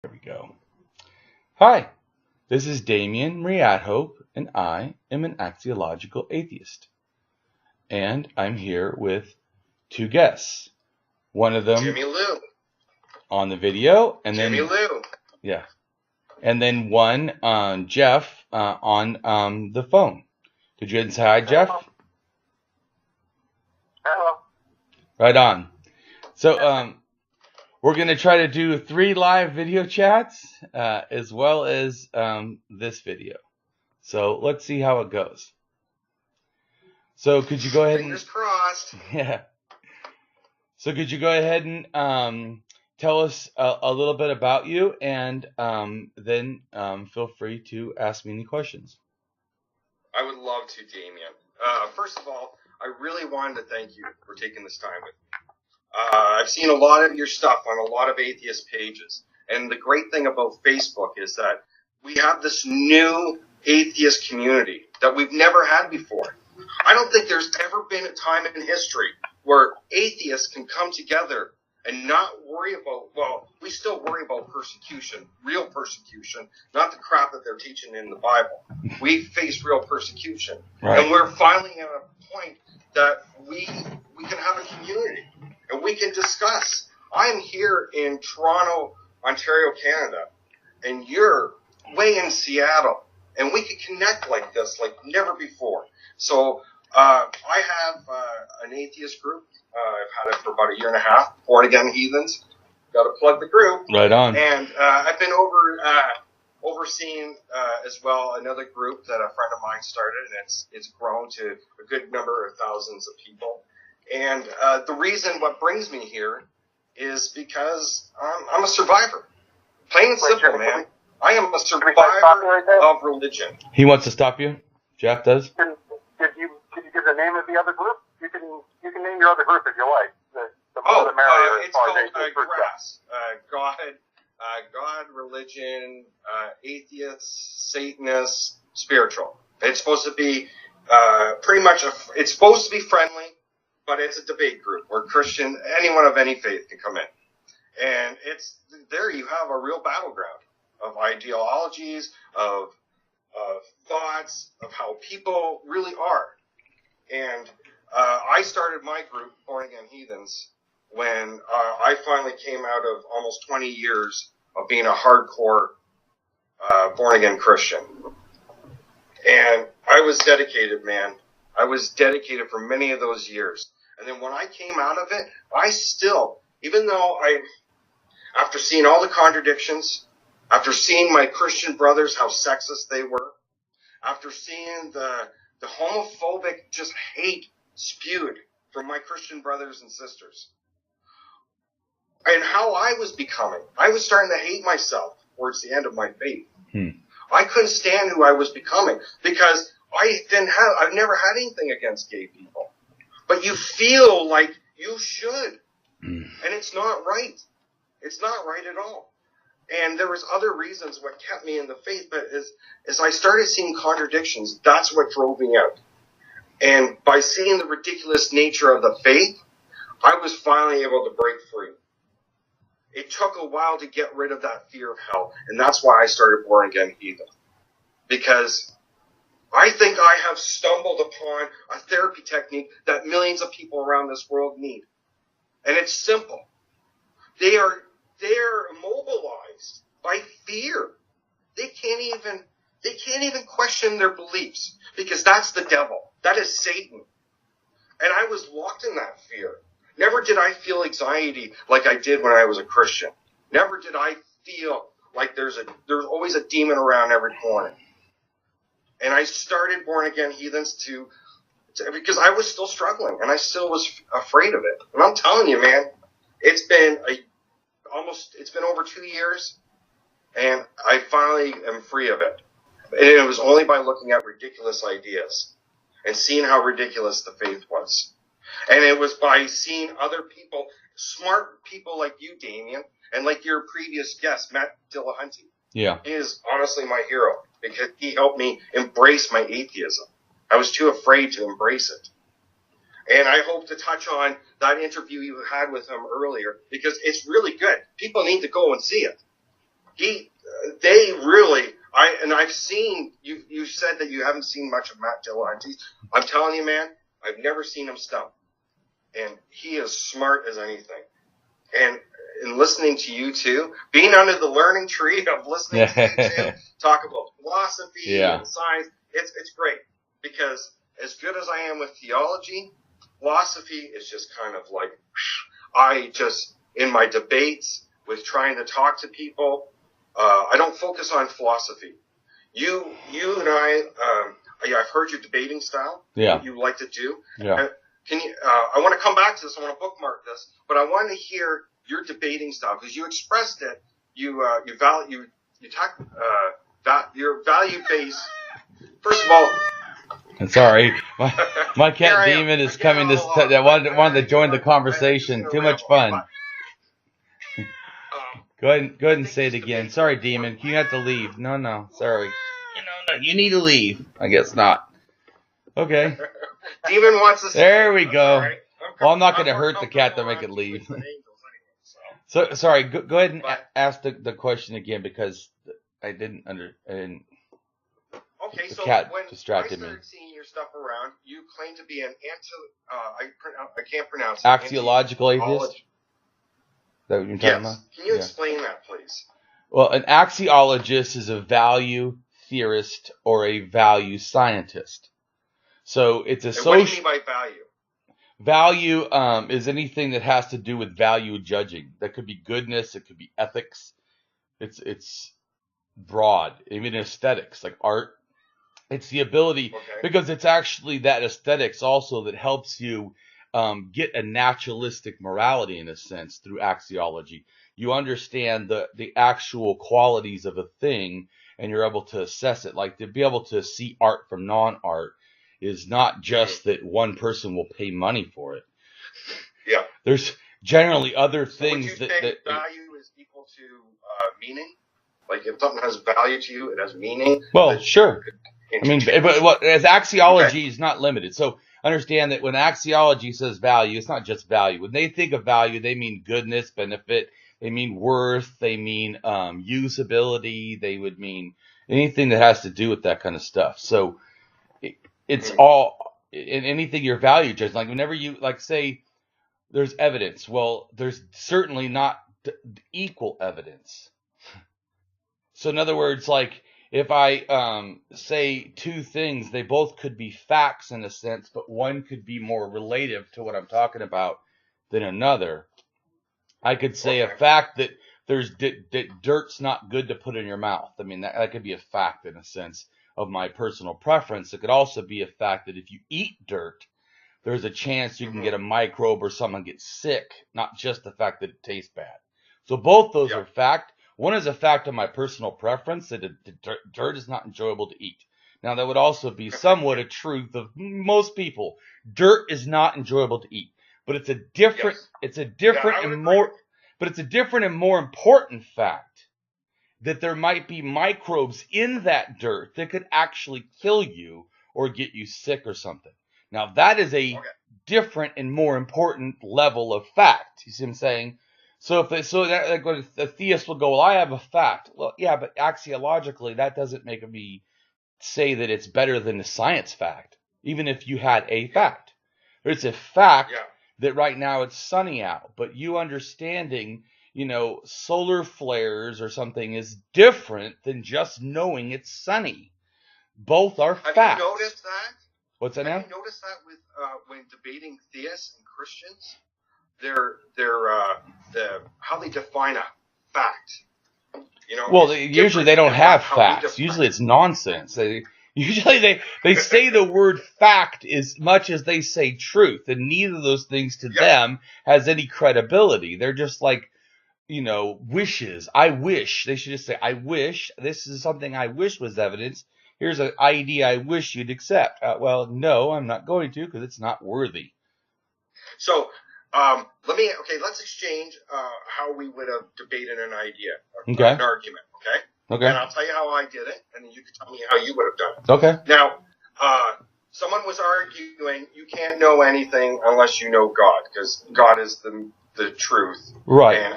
There we go. Hi, this is Damien AtHope, and I am an Axiological Atheist. And I'm here with two guests. One of them Jimmy Lou on the video, and Jimmy then Lou. Yeah, and then one Jeff on the phone. Could you say hi, Jeff? Hello. Right on. So we're going to try to do 3 live video chats as well as this video. So let's see how it goes. So could you go ahead Fingers crossed. Yeah. So could you go ahead and tell us a little bit about you, and then feel free to ask me any questions. I would love to, Damien. First of all, I really wanted to thank you for taking this time with me. I've seen a lot of your stuff on a lot of atheist pages, and the great thing about Facebook is that we have this new atheist community that we've never had before. I don't think there's ever been a time in history where atheists can come together and not worry about, well, we still worry about persecution, real persecution, not the crap that they're teaching in the Bible. We face real persecution. Right. And we're finally at a point that we can have a community and we can discuss. I'm here in Toronto, Ontario, Canada, and you're way in Seattle, and we can connect like this like never before. So I have an atheist group. I've had it for about 1.5 years, Born Again Heathens. Got to plug the group. Right on. And I've been overseeing as well another group that a friend of mine started, and it's grown to a good number of thousands of people. And the reason what brings me here is because I'm a survivor. Plain and simple, man. I am a survivor of religion. He wants to stop you? Jeff does? Could you give the name of the other group? You can name your other group if you like. The more the merrier. It's called GRASS. God, religion, atheist, Satanist, spiritual. It's supposed to be pretty much it's supposed to be friendly, but it's a debate group where Christian, anyone of any faith can come in. And it's there you have a real battleground of ideologies, of thoughts, of how people really are. And I started my group, Born Again Heathens, when I finally came out of almost 20 years of being a hardcore born-again Christian. And I was dedicated, man. I was dedicated for many of those years. And then when I came out of it, I still, even though after seeing all the contradictions, after seeing my Christian brothers, how sexist they were, after seeing the homophobic just hate spewed from my Christian brothers and sisters, and how I was becoming, I was starting to hate myself towards the end of my faith. I couldn't stand who I was becoming because I've never had anything against gay people, but you feel like you should, and it's not right. It's not right at all. And there was other reasons what kept me in the faith, but as I started seeing contradictions, that's what drove me out. And by seeing the ridiculous nature of the faith, I was finally able to break free. It took a while to get rid of that fear of hell, and that's why I started Born Again Heathen. Because I think I have stumbled upon a therapy technique that millions of people around this world need. And it's simple. They're immobilized by fear. They can't even question their beliefs because that's the devil. That is Satan. And I was locked in that fear. Never did I feel anxiety like I did when I was a Christian. Never did I feel like there's always a demon around every corner. And I started Born Again Heathens because I was still struggling and I still was afraid of it. And I'm telling you, man, it's been over 2 years, and I finally am free of it. And it was only by looking at ridiculous ideas and seeing how ridiculous the faith was. And it was by seeing other people, smart people like you, Damien, and like your previous guest, Matt Dillahunty. Yeah. He is honestly my hero because he helped me embrace my atheism. I was too afraid to embrace it. And I hope to touch on that interview you had with him earlier because it's really good. People need to go and see it. they really, I've seen, you said that you haven't seen much of Matt Dillahunty. I'm telling you, man, I've never seen him stump. And he is smart as anything. And in listening to you two, being under the learning tree of listening to you two talk about philosophy and science, it's great. Because as good as I am with theology, philosophy is just kind of like, in my debates with trying to talk to people, I don't focus on philosophy. You and I've heard your debating style. Yeah. You like to do. Yeah. Can you? I want to come back to this. I want to bookmark this, but I want to hear your debating style because you expressed it. Your value based. First of all, sorry, my cat Damien is coming to. I wanted to join the conversation. Too much fun. Go ahead and say it again. Sorry, Damien. You have to leave. No. Sorry. No. You need to leave. I guess not. Okay. Demon wants to. There we go. Right. Well, I'm not going to hurt the cat to make it leave. So sorry. Go ahead and ask the question again because I didn't. Okay, the so cat when distracted I started me. seeing your stuff around, you claim to be an I can't pronounce it. Axiological atheist. Is that what you're talking about? Can you explain that, please? Well, an axiologist is a value theorist or a value scientist. So it's a social. What do you mean by value? Value is anything that has to do with value judging. That could be goodness. It could be ethics. It's broad. Even aesthetics, like art. It's the ability because it's actually that aesthetics also that helps you get a naturalistic morality in a sense through axiology. You understand the actual qualities of a thing and you're able to assess it. Like to be able to see art from non-art is not just that one person will pay money for it. Yeah. There's generally other things would you say value is equal to meaning? Like if something has value to you, it has meaning. Well, sure. I mean, but as axiology is not limited. So understand that when axiology says value, it's not just value. When they think of value, they mean goodness, benefit. They mean worth. They mean usability. They would mean anything that has to do with that kind of stuff. So it's all in anything your value judge. Like whenever you say there's evidence. Well, there's certainly not equal evidence. So in other words, like if I say two things, they both could be facts in a sense, but one could be more relative to what I'm talking about than another. I could say a fact that that dirt's not good to put in your mouth. I mean, that could be a fact in a sense of my personal preference. It could also be a fact that if you eat dirt, there's a chance you can get a microbe or someone gets sick, not just the fact that it tastes bad. So both those are fact. One is a fact of my personal preference that dirt is not enjoyable to eat. Now, that would also be somewhat a truth of most people. Dirt is not enjoyable to eat, but it's a different, and more important fact that there might be microbes in that dirt that could actually kill you or get you sick or something. Now, that is a different and more important level of fact. You see what I'm saying? So when a theist will go, well, I have a fact. Well, yeah, but axiologically, that doesn't make me say that it's better than a science fact, even if you had a fact. It's a fact that right now it's sunny out, but you understanding, solar flares or something is different than just knowing it's sunny. Both are facts. Have you noticed that? What's that now? Have you noticed that with when debating theists and Christians? How they define a fact. Well, usually they don't have facts. Usually it's nonsense. They say the word fact as much as they say truth, and neither of those things to them has any credibility. They're just like, wishes. I wish. They should just say, I wish. This is something I wish was evidence. Here's an idea I wish you'd accept. Well, no, I'm not going to because it's not worthy. So, let's exchange how we would have debated an idea, an argument, okay? And I'll tell you how I did it, and then you can tell me how you would have done it. Okay. Now, someone was arguing you can't know anything unless you know God, because God is the truth. Right. And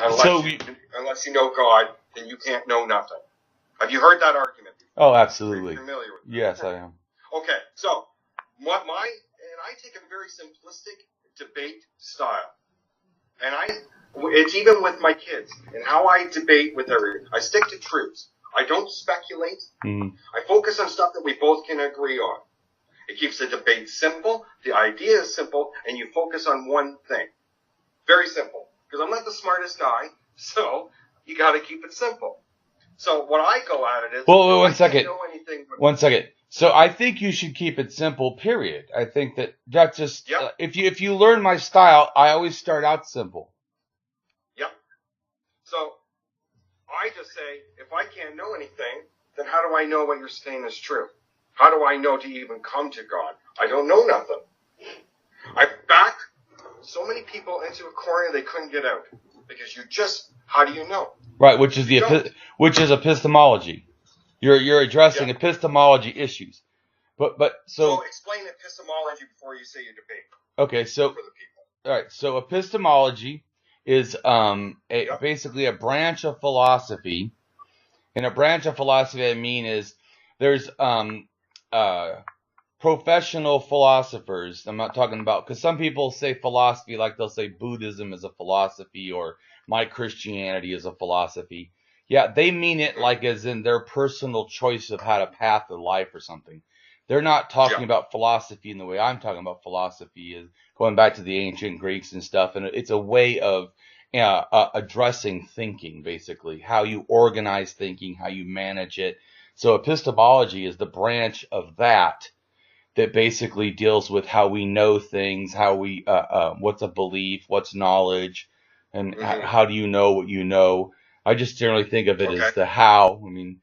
unless you know God, then you can't know nothing. Have you heard that argument before? Oh, absolutely. Are you familiar with that? Yes, I am. Okay, so I take a very simplistic debate style, and it's even with my kids and how I debate with everyone. I stick to truths. I don't speculate. I focus on stuff that we both can agree on. It keeps the debate simple. The idea is simple, and you focus on one thing. Very simple. Because I'm not the smartest guy, so you got to keep it simple. So what I go at it is, well, one second. Know anything but 1 second. So I think you should keep it simple. Period. I think that's just if you learn my style, I always start out simple. Yep. So I just say, if I can't know anything, then how do I know what you're saying is true? How do I know to even come to God? I don't know nothing. I backed so many people into a corner they couldn't get out because how do you know? Right, which is which is epistemology. You're addressing epistemology issues. So explain epistemology before you say your debate. Okay, so for the people. All right, so epistemology is basically a branch of philosophy. And a branch of philosophy I mean is there's professional philosophers. I'm not talking about, because some people say philosophy like they'll say Buddhism is a philosophy or my Christianity is a philosophy. Yeah, they mean it like as in their personal choice of how to path their life or something. They're not talking about philosophy in the way I'm talking about philosophy, is going back to the ancient Greeks and stuff. And it's a way of addressing thinking, basically, how you organize thinking, how you manage it. So epistemology is the branch of that basically deals with how we know things, how we what's a belief, what's knowledge, and how do you know what you know. I just generally think of it as the how. I mean,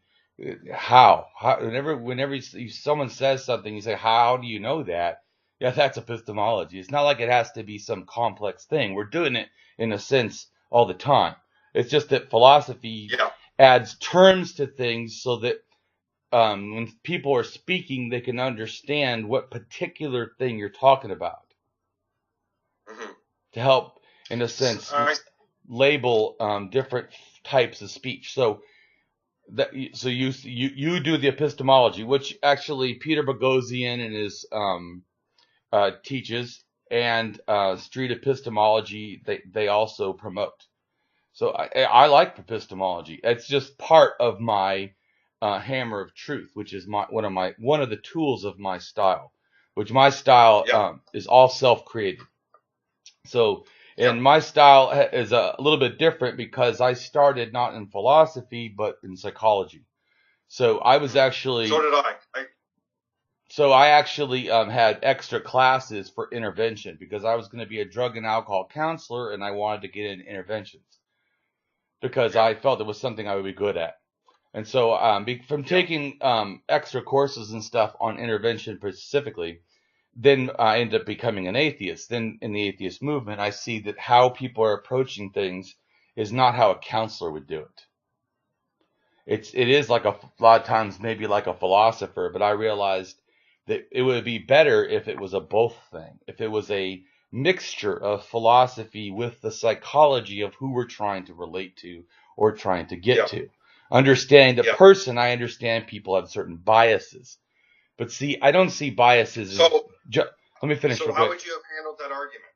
how whenever someone says something, you say, how do you know that? Yeah, that's epistemology. It's not like it has to be some complex thing. We're doing it in a sense all the time. It's just that philosophy adds terms to things so that when people are speaking, they can understand what particular thing you're talking about. To help, in a sense, label different types of speech. So you do the epistemology, which actually Peter Boghossian and his teaches, and street epistemology they also promote. So I like epistemology. It's just part of my hammer of truth, which is one of the tools of my style, which my style is all self-created. So, and my style is a little bit different because I started not in philosophy but in psychology. So I was actually. So did I. So I actually had extra classes for intervention because I was going to be a drug and alcohol counselor and I wanted to get into interventions because I felt it was something I would be good at. And so from taking extra courses and stuff on intervention specifically, then I ended up becoming an atheist. Then in the atheist movement, I see that how people are approaching things is not how a counselor would do it. It is like a lot of times maybe like a philosopher, but I realized that it would be better if it was a both thing. If it was a mixture of philosophy with the psychology of who we're trying to relate to or trying to get to. Understanding the person, I understand people have certain biases. But see, I don't see biases. Let me finish real quick. So how would you have handled that argument?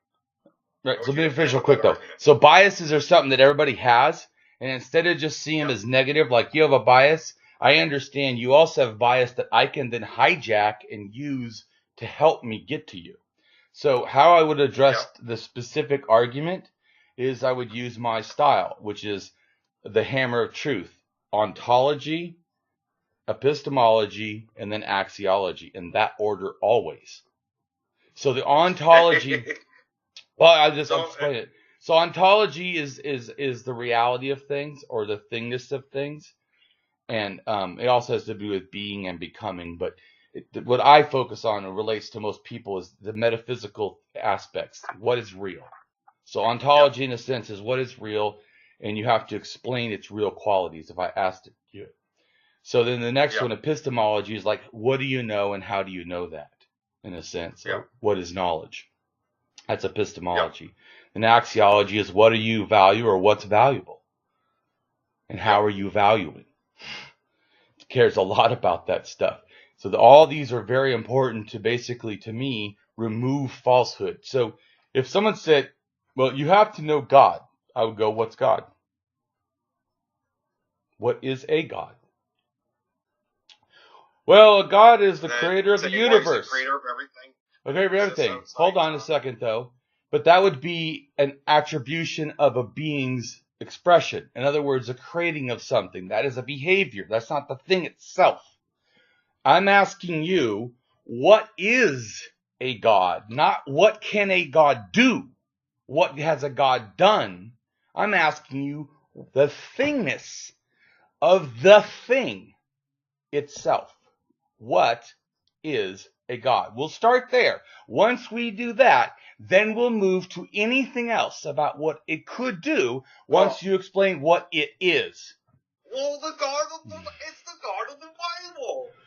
Right, so let me finish real quick though. So biases are something that everybody has, and instead of just seeing them as negative, like you have a bias, I understand you also have bias that I can then hijack and use to help me get to you. So how I would address the specific argument is I would use my style, which is the hammer of truth. Ontology, epistemology, and then axiology, in that order always. So the ontology, I'll explain it. So ontology is the reality of things or the thingness of things, and it also has to do with being and becoming. But what I focus on and relates to most people is the metaphysical aspects. What is real? So ontology, in a sense, is what is real. And you have to explain its real qualities if I asked you. So then the next one, epistemology, is like, what do you know and how do you know that, in a sense? What is knowledge? That's epistemology. And axiology is what do you value or what's valuable? And how are you valuing? It cares a lot about that stuff. So all these are very important to basically, to me, remove falsehood. So if someone said, well, you have to know God, I would go, what's God? What is a God? Well, God is the creator of the universe. The creator of everything. The creator of everything. Hold on a second, though. But that would be an attribution of a being's expression. In other words, a creating of something. That is a behavior. That's not the thing itself. I'm asking you, what is a God? Not what can a God do? What has a God done? I'm asking you the thingness of the thing itself. What is a God? We'll start there. Once we do that, then we'll move to anything else about what it could do once you explain what it is. Well, it's the God of the Bible.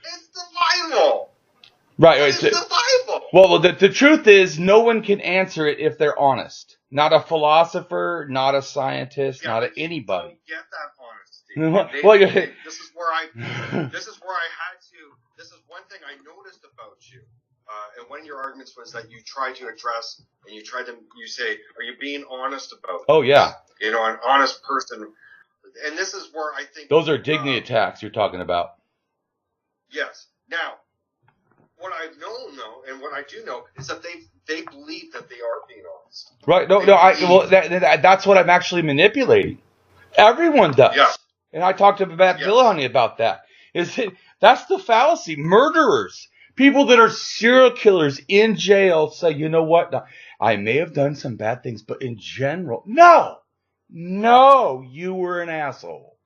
It's the Bible. Right. It's the Bible. Well, the truth is, no one can answer it if they're honest. Not a philosopher, not a scientist, not anybody. Don't get that honesty. This is one thing I noticed about you. And one of your arguments was that you try to address, and you say, are you being honest about it? Oh, yeah. You know, an honest person. And this is where I think... Those are dignity attacks you're talking about. Yes. Now, what I know, and what I do know, is that they believe that they are being honest. Right. That's what I'm actually manipulating. Everyone does. Yeah. And I talked to Bill Honey about that. That's the fallacy. Murderers. People that are serial killers in jail say, you know what? Now, I may have done some bad things, but in general, no, you were an asshole.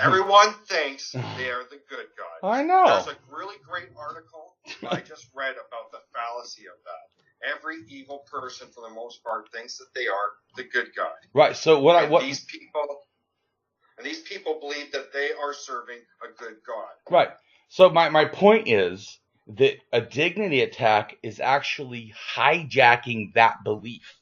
Everyone thinks they are the good guy. I know. There's a really great article I just read about the fallacy of that. Every evil person, for the most part, thinks that they are the good guy. Right. So these people believe that they are serving a good God. Right. So my point is that a dignity attack is actually hijacking that belief.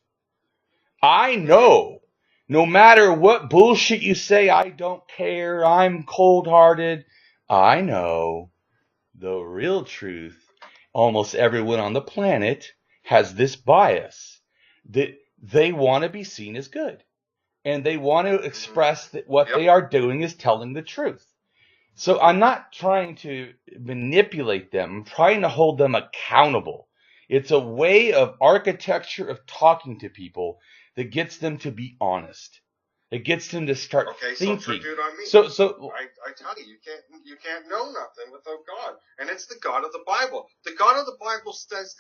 I know, no matter what bullshit you say, I don't care, I'm cold-hearted. I know the real truth. Almost everyone on the planet has this bias that they want to be seen as good. And they want to express that what they are doing is telling the truth. So I'm not trying to manipulate them. I'm trying to hold them accountable. It's a way of architecture of talking to people that gets them to be honest. It gets them to start thinking. So good on me. So I tell you can't know nothing without God, and it's the God of the Bible. The God of the Bible says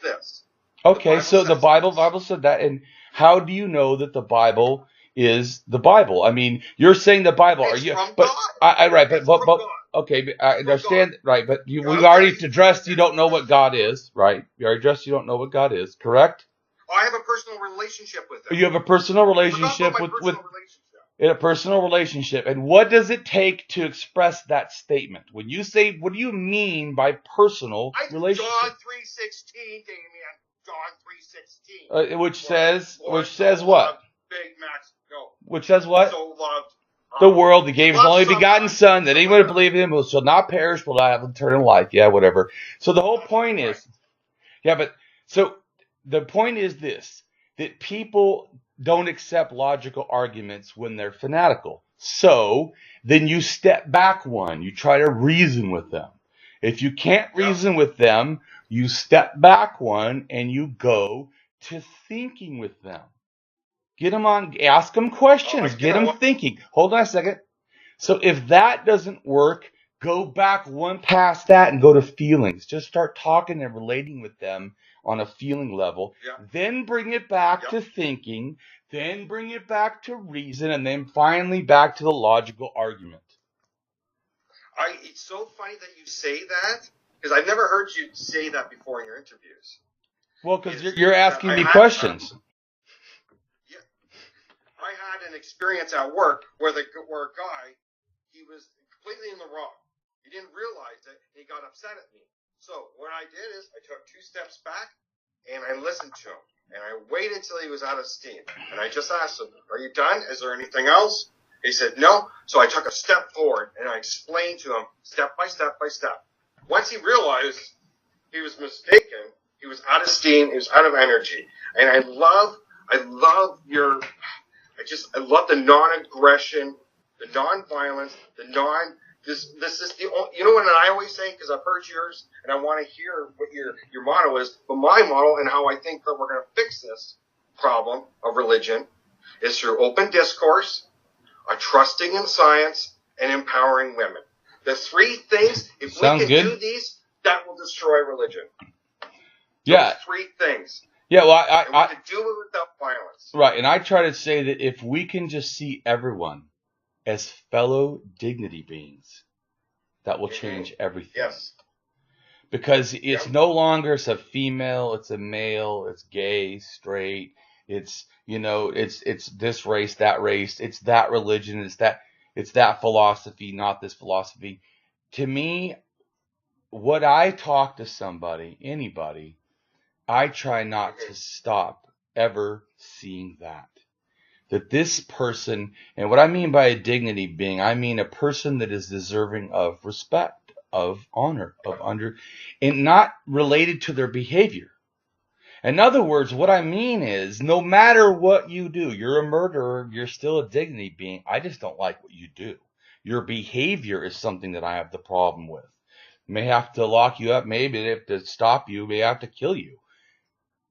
this. Okay, so the Bible said that, and how do you know that the Bible is the Bible? I mean, you're saying the Bible. It's are you? From but God. right, but okay, I understand. Right, but we already addressed you don't know what God is, right? You already addressed you don't know what God is, correct? I have a personal relationship with Him. You have a personal relationship in a personal relationship, and what does it take to express that statement? When you say, what do you mean by personal relationship? John 3:16, Damien. John 3:16. Which says what? Big Max, no. Which says what? So loved the world, he gave his only begotten Son, that anyone who believes in him shall not perish, but have eternal life. Yeah, whatever. So the whole point is, the point is this, that people don't accept logical arguments when they're fanatical. So then you step back one. You try to reason with them. If you can't reason with them, you step back one and you go to thinking with them. Get them on, ask them questions, get them thinking. Hold on a second. So if that doesn't work, go back one past that and go to feelings. Just start talking and relating with them on a feeling level. Then bring it back to thinking. Then bring it back to reason. And then finally back to the logical argument. It's so funny that you say that, because I've never heard you say that before in your interviews. Well, because you're asking me questions. I had an experience at work where a guy, he was completely in the wrong. He didn't realize it. He got upset at me. So what I did is I took 2 steps back and I listened to him. And I waited till he was out of steam. And I just asked him, are you done? Is there anything else? He said, no. So I took a step forward and I explained to him step by step by step. Once he realized he was mistaken, he was out of steam, he was out of energy. And I love the non-aggression, the non-violence, this is the only, you know what I always say, because I've heard yours, and I want to hear what your motto is, but my motto and how I think that we're going to fix this problem of religion is through open discourse, a trusting in science, and empowering women. The three things, if Sounds we can good. do these, that will destroy religion. Yeah. Those three things. Yeah, well, And we can do it without violence. Right, and I try to say that if we can just see everyone as fellow dignity beings, that will change everything. Yes. Because it's no longer it's a female, it's a male, it's gay, straight, it's this race, it's that religion, it's that philosophy, not this philosophy. To me, what I talk to somebody, anybody, I try not to stop ever seeing that this person, and what I mean by a dignity being, I mean a person that is deserving of respect, of honor, and not related to their behavior. In other words, what I mean is, no matter what you do, you're a murderer, you're still a dignity being. I just don't like what you do. Your behavior is something that I have the problem with. May have to lock you up, maybe they have to stop you, may have to kill you.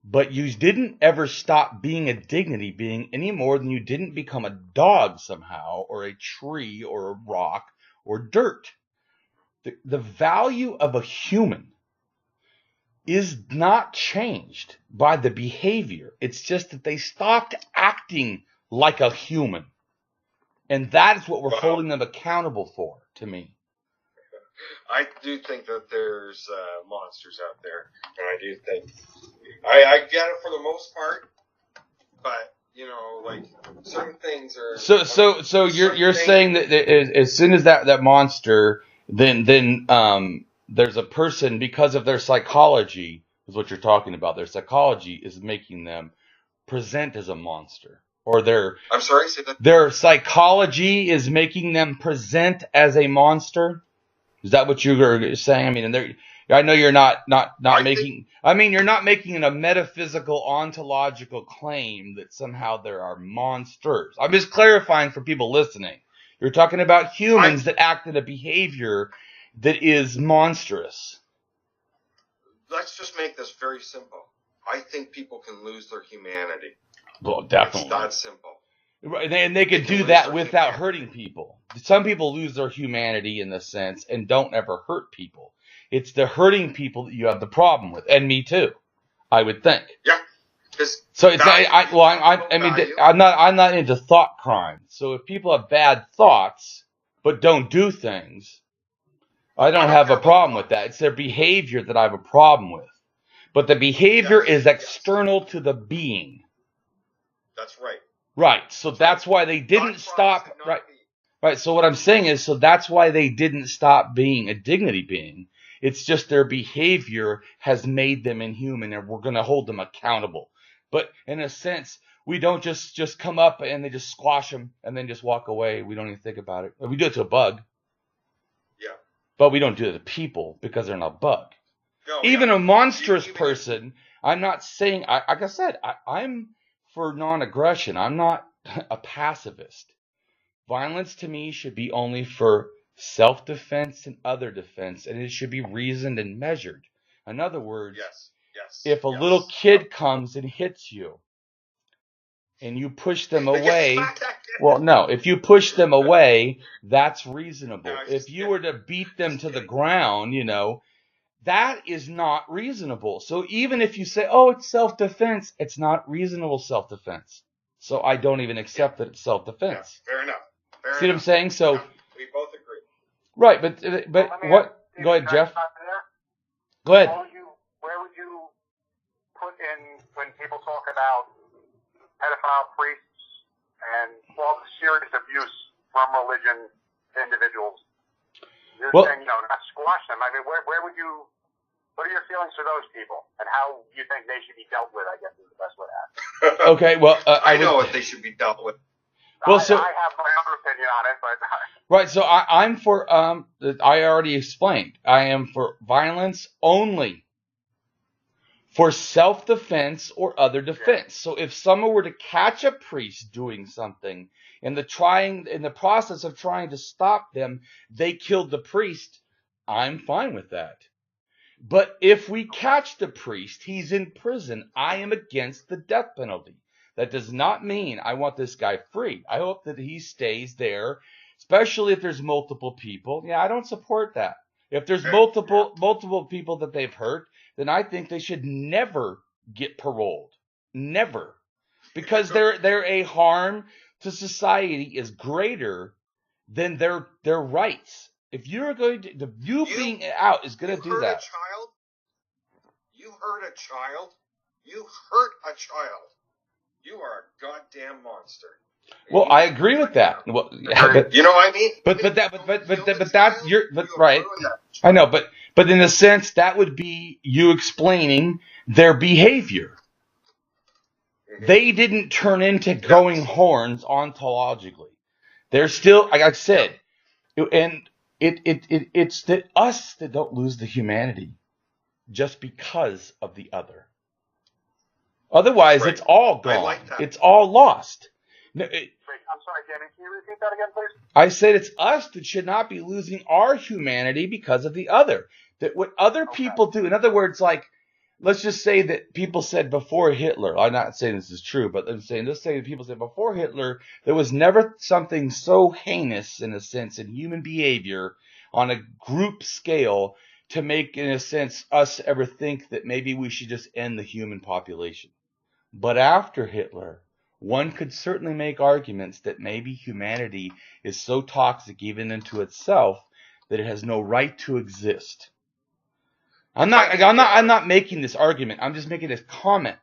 But you didn't ever stop being a dignity being any more than you didn't become a dog somehow, or a tree, or a rock, or dirt. The value of a human is not changed by the behavior. It's just that they stopped acting like a human. And that is what we're holding them accountable for, to me. I do think that there's monsters out there, and I do think I get it for the most part, but like certain things are. So you're saying that as soon as that monster, then there's a person, because of their psychology is what you're talking about. Their psychology is making them present as a monster, or I'm sorry, say that. Their psychology is making them present as a monster. Is that what you're saying? I mean, I know you're not making. You're not making a metaphysical, ontological claim that somehow there are monsters. I'm just clarifying for people listening. You're talking about humans that act in a behavior that is monstrous. Let's just make this very simple. I think people can lose their humanity. Well, definitely. It's that simple. Right, and they could do that without hurting people. Some people lose their humanity in the sense and don't ever hurt people. It's the hurting people that you have the problem with, and me too, I would think. Yeah. So it's I'm not into thought crime. So if people have bad thoughts but don't do things, I don't have a problem with that. It's their behavior that I have a problem with. But the behavior is external to the being. That's right. Right, so that's why they didn't stop. Right. So what I'm saying is, so that's why they didn't stop being a dignity being. It's just their behavior has made them inhuman, and we're going to hold them accountable. But in a sense, we don't just come up and they just squash them and then just walk away. We don't even think about it. We do it to a bug. Yeah. But we don't do it to people because they're not a bug. No, Even a monstrous person. I'm not saying. Like I said, I'm for non-aggression. I'm not a pacifist. Violence to me should be only for self-defense and other defense, and it should be reasoned and measured. In other words, if a little kid comes and hits you and you push them away, if you push them away, that's reasonable. If you were to beat them to the ground, that is not reasonable. So even if you say, oh, it's self-defense, it's not reasonable self-defense. So I don't even accept that it's self-defense. Yeah, fair enough. See what I'm saying? So we both agree. Right, but what? Go ahead, Jeff. Go ahead. Where would you put in when people talk about pedophile priests and all the serious abuse from religion to individuals? You're saying, not squash them. I mean, where would you What are your feelings for those people, and how you think they should be dealt with, I guess is the best way to ask it. Okay, well, I know what they should be dealt with. Well, I have my own opinion on it, but... Right, so I'm for, I already explained, I am for violence only. For self-defense or other defense. So if someone were to catch a priest doing something, in the process of trying to stop them, they killed the priest, I'm fine with that. But if we catch the priest, he's in prison, I am against the death penalty. That does not mean I want this guy free. I hope that he stays there, especially if there's multiple people. Yeah, I don't support that. If there's multiple people that they've hurt, then I think they should never get paroled. Never. Because their a harm to society is greater than their rights. If you're going to, being out is going to do that. You hurt a child. You hurt a child. You are a goddamn monster. Well, I agree with that. Well, yeah, but, you know what I mean? But right. I know, but in a sense, that would be you explaining their behavior. They didn't turn into going horns ontologically. They're still, like I said, and it's us that don't lose the humanity just because of the other. Otherwise, it's all gone. Like it's all lost. No, Wait, I'm sorry, Damien. Can you repeat that again, please? I said it's us that should not be losing our humanity because of the other. That what other people do, in other words, like, let's just say that people said before Hitler, I'm not saying this is true, but let's say that people said before Hitler, there was never something so heinous, in a sense, in human behavior on a group scale to make, in a sense, us ever think that maybe we should just end the human population. But after Hitler, one could certainly make arguments that maybe humanity is so toxic even unto itself that it has no right to exist. I'm not making this argument. I'm just making this comment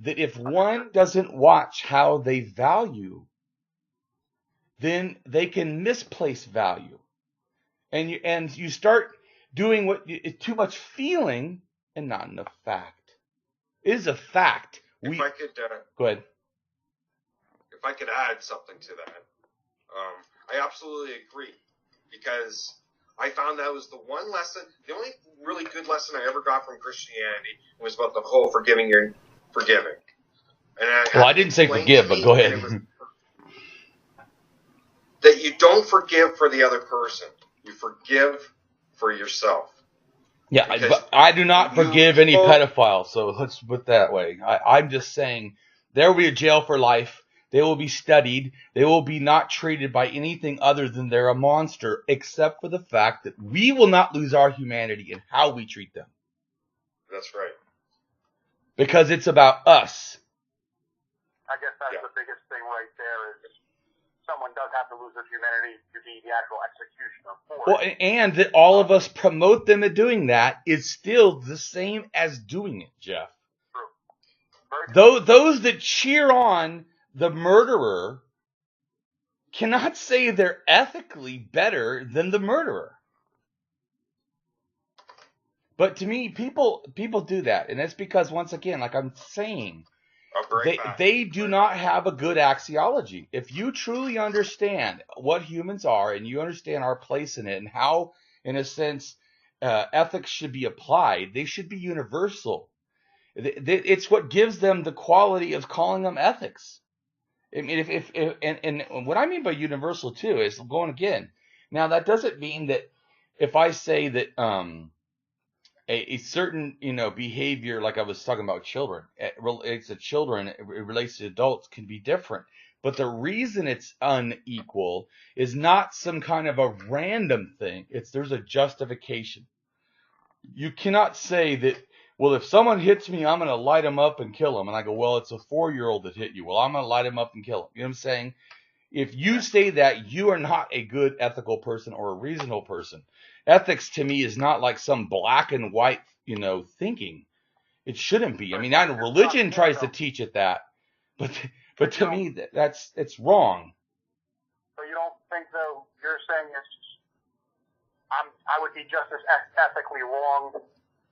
that if one doesn't watch how they value, then they can misplace value, and you start doing what is too much feeling and not enough fact. It is a fact. Go ahead. If I could add something to that, I absolutely agree, because I found that was the one lesson, the only really good lesson I ever got from Christianity was about the whole forgiving and forgiving. And I didn't say forgive, but go ahead. That you don't forgive for the other person, you forgive for yourself. Yeah, but I do not forgive any pedophiles, so let's put it that way. I'm just saying there will be a jail for life. They will be studied. They will be not treated by anything other than they're a monster, except for the fact that we will not lose our humanity in how we treat them. That's right. Because it's about us. I guess that's the biggest thing right there is someone does have to lose their humanity to be the actual executioner for it. Well, and that all of us promote them at doing that is still the same as doing it, Jeff. True. Those that cheer on the murderer cannot say they're ethically better than the murderer. But to me, people do that, and it's because, once again, like I'm saying, they do not have a good axiology. If you truly understand what humans are and you understand our place in it and how, in a sense, ethics should be applied, they should be universal. It's what gives them the quality of calling them ethics. I mean, and what I mean by universal too is going again. Now that doesn't mean that if I say that a certain behavior, like I was talking about children, it relates to children, it relates to adults, can be different. But the reason it's unequal is not some kind of a random thing. There's a justification. You cannot say that, well, if someone hits me, I'm going to light him up and kill him. And I go, well, it's a 4-year-old that hit you. Well, I'm going to light him up and kill him. You know what I'm saying? If you say that, you are not a good ethical person or a reasonable person. Ethics to me is not like some black and white, thinking. It shouldn't be. I mean, religion tries to teach it that, but to me, it's wrong. So you don't think, though, you're saying I would be just as ethically wrong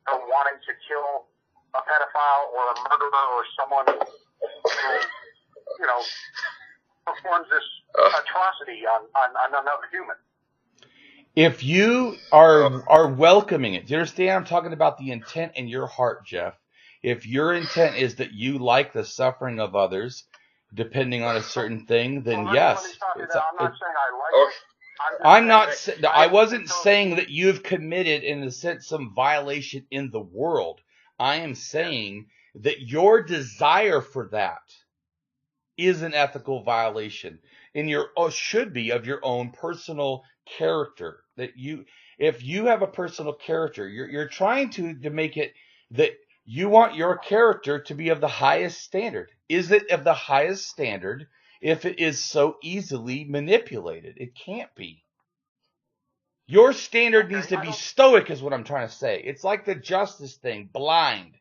for wanting to kill a pedophile or a murderer or someone who, you know, performs this atrocity on another human. If you are welcoming it, do you understand? I'm talking about the intent in your heart, Jeff. If your intent is that you like the suffering of others, depending on a certain thing, then yes. I'm not saying I like it. I wasn't saying that you've committed, in a sense, some violation in the world. I am saying that your desire for that is an ethical violation, and should be of your own personal character. That if you have a personal character, you're trying to make it that you want your character to be of the highest standard. Is it of the highest standard if it is so easily manipulated? It can't be. Your standard needs to be stoic, is what I'm trying to say. It's like the justice thing, blind.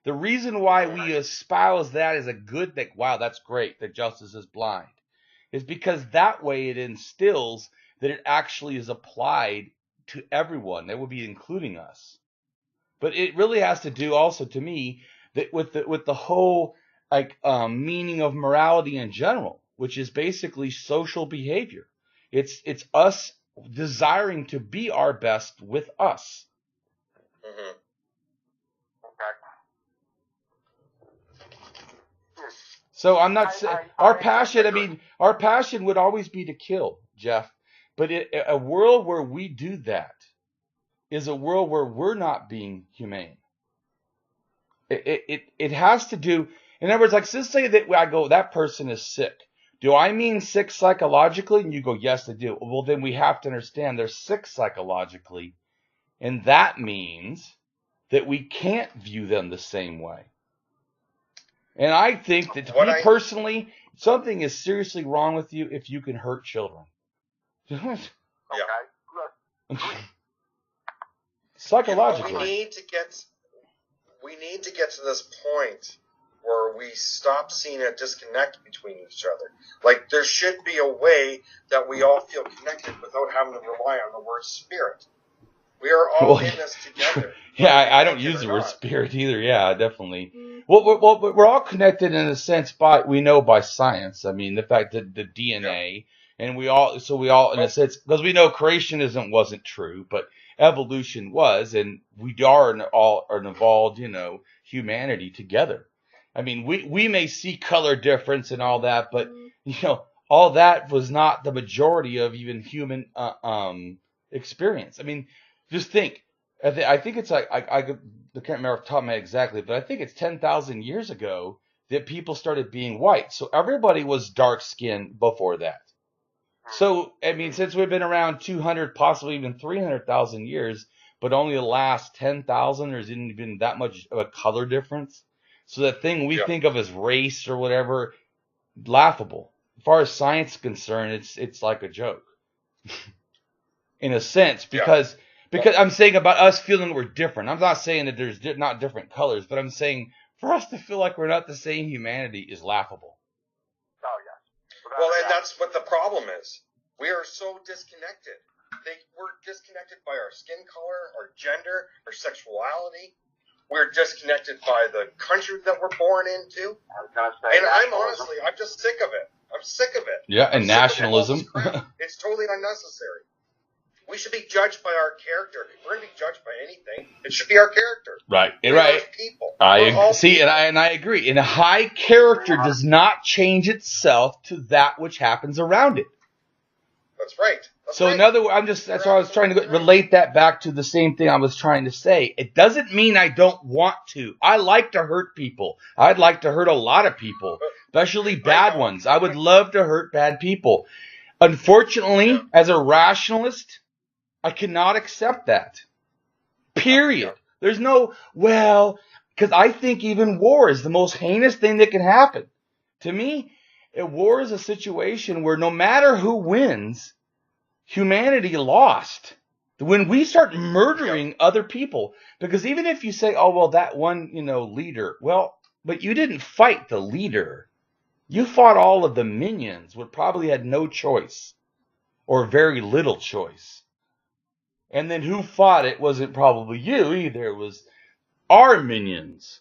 The reason why we espouse that as a good thing, wow, that's great, that justice is blind, is because that way it instills that it actually is applied to everyone. That would be including us. But it really has to do also, to me, that with the whole meaning of morality in general, which is basically social behavior. It's us desiring to be our best with us. Mm-hmm. So I'm not saying our passion. I mean, our passion would always be to kill, Jeff. But a world where we do that is a world where we're not being humane. It has to do. In other words, like, let's say that I go, that person is sick. Do I mean sick psychologically? And you go, yes, I do. Well, then we have to understand they're sick psychologically, and that means that we can't view them the same way. And I think that, personally, something is seriously wrong with you if you can hurt children. Psychologically. We need to get to this point where we stop seeing a disconnect between each other. Like, there should be a way that we all feel connected without having to rely on the word spirit. We are all in this together. Yeah, I don't use the word spirit either. Yeah, definitely. Well, we're all connected in a sense by science. I mean, the fact that the DNA, and we all in a sense, because we know creationism wasn't true, but evolution was, and we are all an evolved, humanity together. I mean, we may see color difference and all that, but all that was not the majority of even human experience. I mean, just think. I think it's like I can't remember off the top of my head exactly, but I think it's 10,000 years ago that people started being white. So everybody was dark skinned before that. So I mean, since we've been around 200, possibly even 300,000 years, but only the last 10,000, there isn't even that much of a color difference. So that thing we think of as race or whatever, laughable. As far as science is concerned, it's like a joke, in a sense, because I'm saying about us feeling we're different. I'm not saying that there's not different colors, but I'm saying for us to feel like we're not the same humanity is laughable. Oh, yes. Well, and that's what the problem is. We are so disconnected. We're disconnected by our skin color, our gender, our sexuality. We're disconnected by the country that we're born into. I was going to say, and I'm just sick of it. I'm sick of it. Yeah, and nationalism. It's totally unnecessary. We should be judged by our character. If we're going to be judged by anything, it should be our character. Right. We're right. People. And I agree. And a high character does not change itself to that which happens around it. That's right. In other words, that's why I was trying to relate that back to the same thing I was trying to say. It doesn't mean I don't want to. I like to hurt people. I'd like to hurt a lot of people, especially bad ones. I would love to hurt bad people. Unfortunately, as a rationalist, I cannot accept that. Period. There's no, because I think even war is the most heinous thing that can happen. To me, a war is a situation where no matter who wins, humanity lost. When we start murdering other people, because even if you say, that one, leader, but you didn't fight the leader. You fought all of the minions, who probably had no choice or very little choice. And then who fought it wasn't probably you either. It was our minions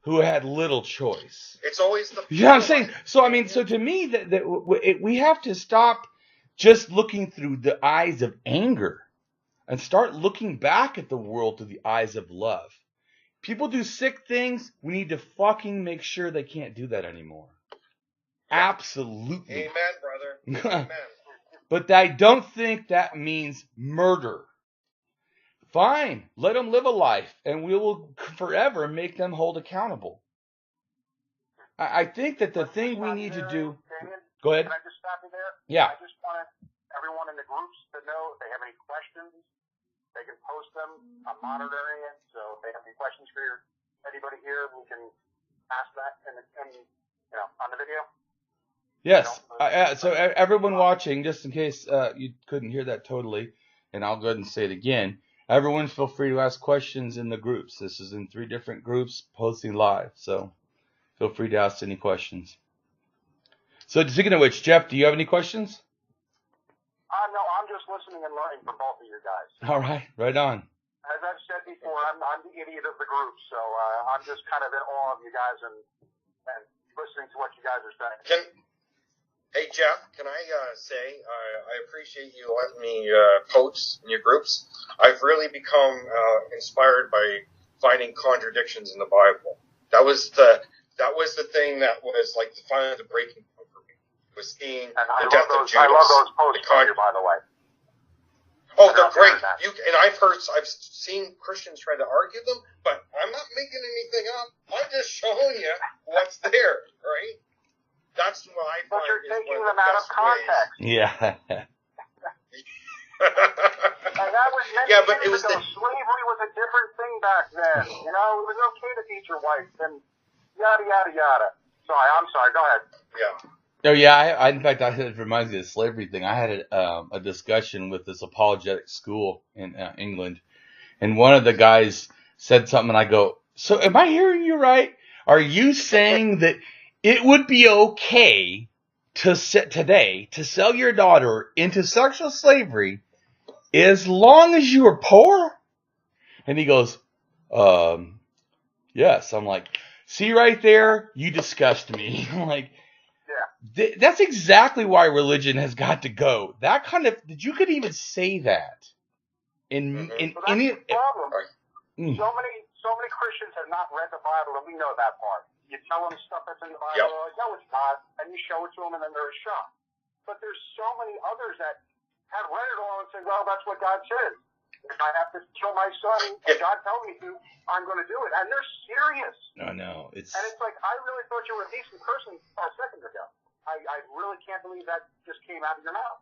who had little choice. It's always the... You know what I'm saying? So, I mean, so to me, we have to stop just looking through the eyes of anger and start looking back at the world through the eyes of love. People do sick things. We need to fucking make sure they can't do that anymore. Absolutely. Amen, brother. Amen. But I don't think that means murder. Fine, let them live a life, and we will forever make them hold accountable. I think that the thing we need to do... Damien, go ahead. Can I just stop you there? Yeah. I just wanted everyone in the groups to know if they have any questions, they can post them. I'm monitoring it, so if they have any questions for anybody here, we can ask that on the video. Yes. So everyone watching, just in case you couldn't hear that totally, and I'll go ahead and say it again, everyone feel free to ask questions in the groups. This is in 3 different groups posting live, so feel free to ask any questions. So speaking of which, Jeff, do you have any questions? No, I'm just listening and learning from both of you guys. All right, right on. As I've said before, I'm the idiot of the group, so I'm just kind of in awe of you guys and listening to what you guys are saying. Hey, Jeff, can I say I appreciate you letting me post in your groups. I've really become inspired by finding contradictions in the Bible. That was the thing that was like finally the breaking point for me. Was seeing the death of Judas. I love those posts from you, by the way. Oh, they're great. I've seen Christians try to argue them, but I'm not making anything up. I'm just showing you what's there, right? That's what I find. But you're is taking one of them the out of best context. ways. Yeah. And that was many but it years was ago. Slavery was a different thing back then. You know, it was okay to beat your wife and yada, yada, yada. I'm sorry. Go ahead. Yeah. Oh yeah, in fact, it reminds me of the slavery thing. I had a discussion with this apologetic school in England, and one of the guys said something, and I go, "So, am I hearing you right? Are you saying that it would be okay to sell your daughter into sexual slavery as long as you were poor?" And he goes, "Yes." I'm like, "See right there, you disgust me." I'm like. That's exactly why religion has got to go. That kind of you could even say that in any problem. So many Christians have not read the Bible, and we know that part. You tell them stuff that's in the Bible, no, it's not, and you show it to them, and then they're shocked. But there's so many others that have read it all and say, well, that's what God says. If I have to kill my son, and God tells me to, I'm going to do it. And they're serious. I know. And it's like, I really thought you were a decent person a second ago. I really can't believe that just came out of your mouth.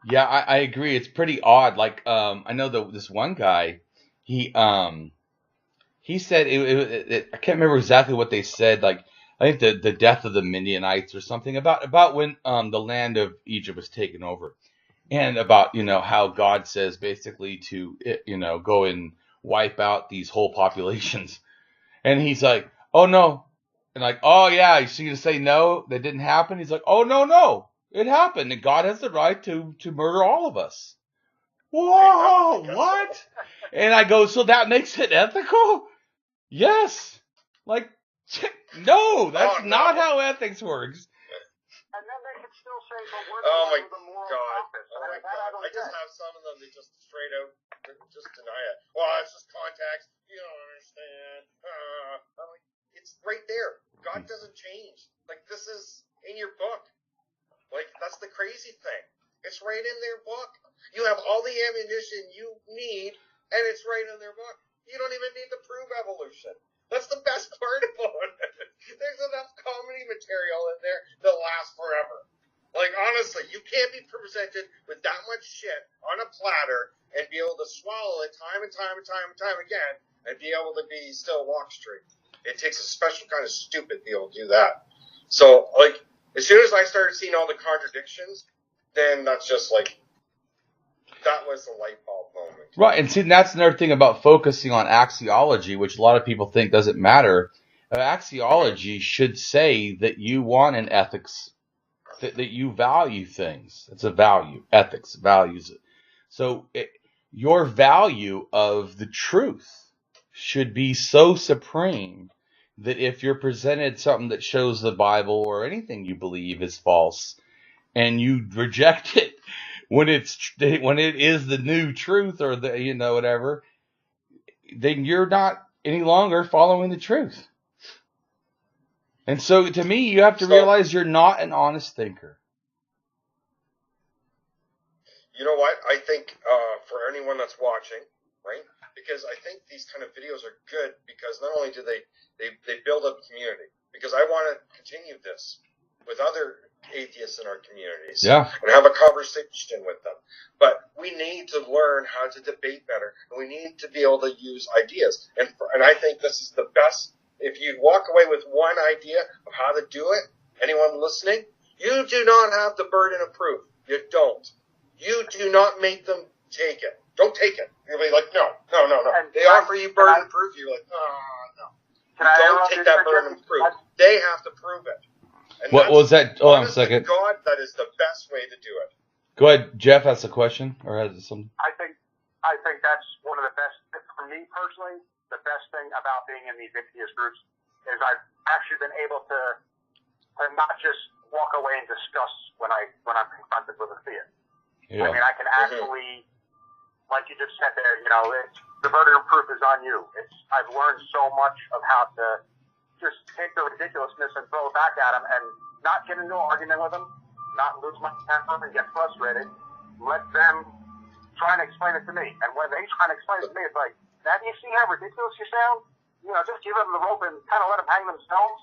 Yeah, I agree. It's pretty odd. Like, I know this one guy, he said, I can't remember exactly what they said. Like, I think the death of the Midianites or something about when the land of Egypt was taken over. And about, how God says basically to, go and wipe out these whole populations. And he's like, oh, no. And like, oh, yeah, so you're going to say no, that didn't happen? He's like, oh, no, it happened. And God has the right to murder all of us. Whoa, what? And I go, so that makes it ethical? Yes. Like, no, that's not how ethics works. And then they can still say, but we're the moral compass. I just have some of them that just straight out just deny it. Well, it's just context. You don't understand. I'm like, it's right there. God doesn't change. Like, this is in your book. Like, that's the crazy thing. It's right in their book. You have all the ammunition you need, and it's right in their book. You don't even need to prove evolution. That's the best part about it. There's enough comedy material in there that'll last forever. Like, honestly, you can't be presented with that much shit on a platter and be able to swallow it time and time and time and time again and be able to be still walk straight. It takes a special kind of stupid to be able to do that. So, like, as soon as I started seeing all the contradictions, then that's just like, that was the light bulb moment. Right, and see, that's another thing about focusing on axiology, which a lot of people think doesn't matter. Axiology should say that you want an ethics, that you value things. It's a value. Ethics values it. So your value of the truth should be so supreme that if you're presented something that shows the Bible or anything you believe is false, and you reject it when it is the new truth or the whatever, then you're not any longer following the truth. And so, to me, you have to realize you're not an honest thinker. You know what? I think for anyone that's watching, right? Because I think these kind of videos are good because not only do they build up community, because I want to continue this with other atheists in our communities, and have a conversation with them. But we need to learn how to debate better, and we need to be able to use ideas. And I think this is the best. If you walk away with one idea of how to do it, anyone listening, you do not have the burden of proof. You don't. You do not make them take it. Don't take it. You'll be like, no. They offer you burden of proof. You're like, no. Don't take that burden of proof. They have to prove it. And what was that? Oh, a second. God, that is the best way to do it. Go ahead. Jeff has a question or has something. I think that's one of the best, for me personally, the best thing about being in these atheist groups is I've actually been able to not just walk away and discuss when I'm confronted with a theist. Yeah. I mean, I can actually, like you just said there, the burden of proof is on you. I've learned so much of how to just take the ridiculousness and throw it back at them and not get into an argument with them, not lose my temper and get frustrated. Let them try and explain it to me. And when they try and explain it to me, it's like, now do you see how ridiculous you sound? Just give them the rope and kind of let them hang themselves,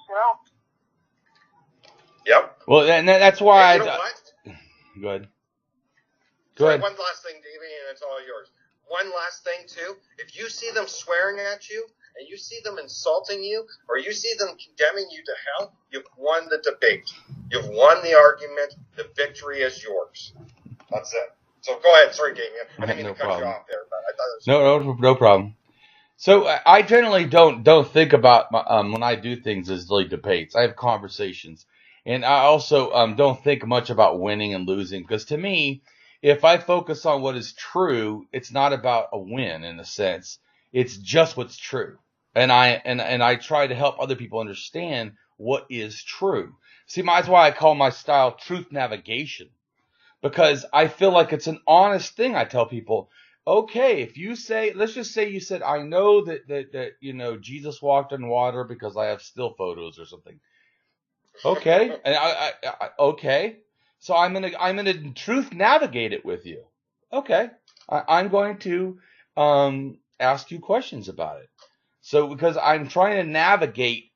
Yep. Well, and that's why Go ahead. Go ahead. One last thing, Damien, and it's all yours. One last thing, too. If you see them swearing at you, and you see them insulting you, or you see them condemning you to hell, you've won the debate. You've won the argument. The victory is yours. That's it. So go ahead. Sorry, Damien. I didn't mean to cut you off there, but I thought it was no problem. So I generally don't think about when I do things as really debates. I have conversations, and I also don't think much about winning and losing, because to me, if I focus on what is true, it's not about a win in a sense. It's just what's true. And I try to help other people understand what is true. See, that's why I call my style truth navigation, because I feel like it's an honest thing. I tell people, okay, if you say, let's just say you said, I know that Jesus walked on water because I have still photos or something. Okay, and okay. So I'm gonna truth navigate it with you. Okay, I'm going to ask you questions about it. So because I'm trying to navigate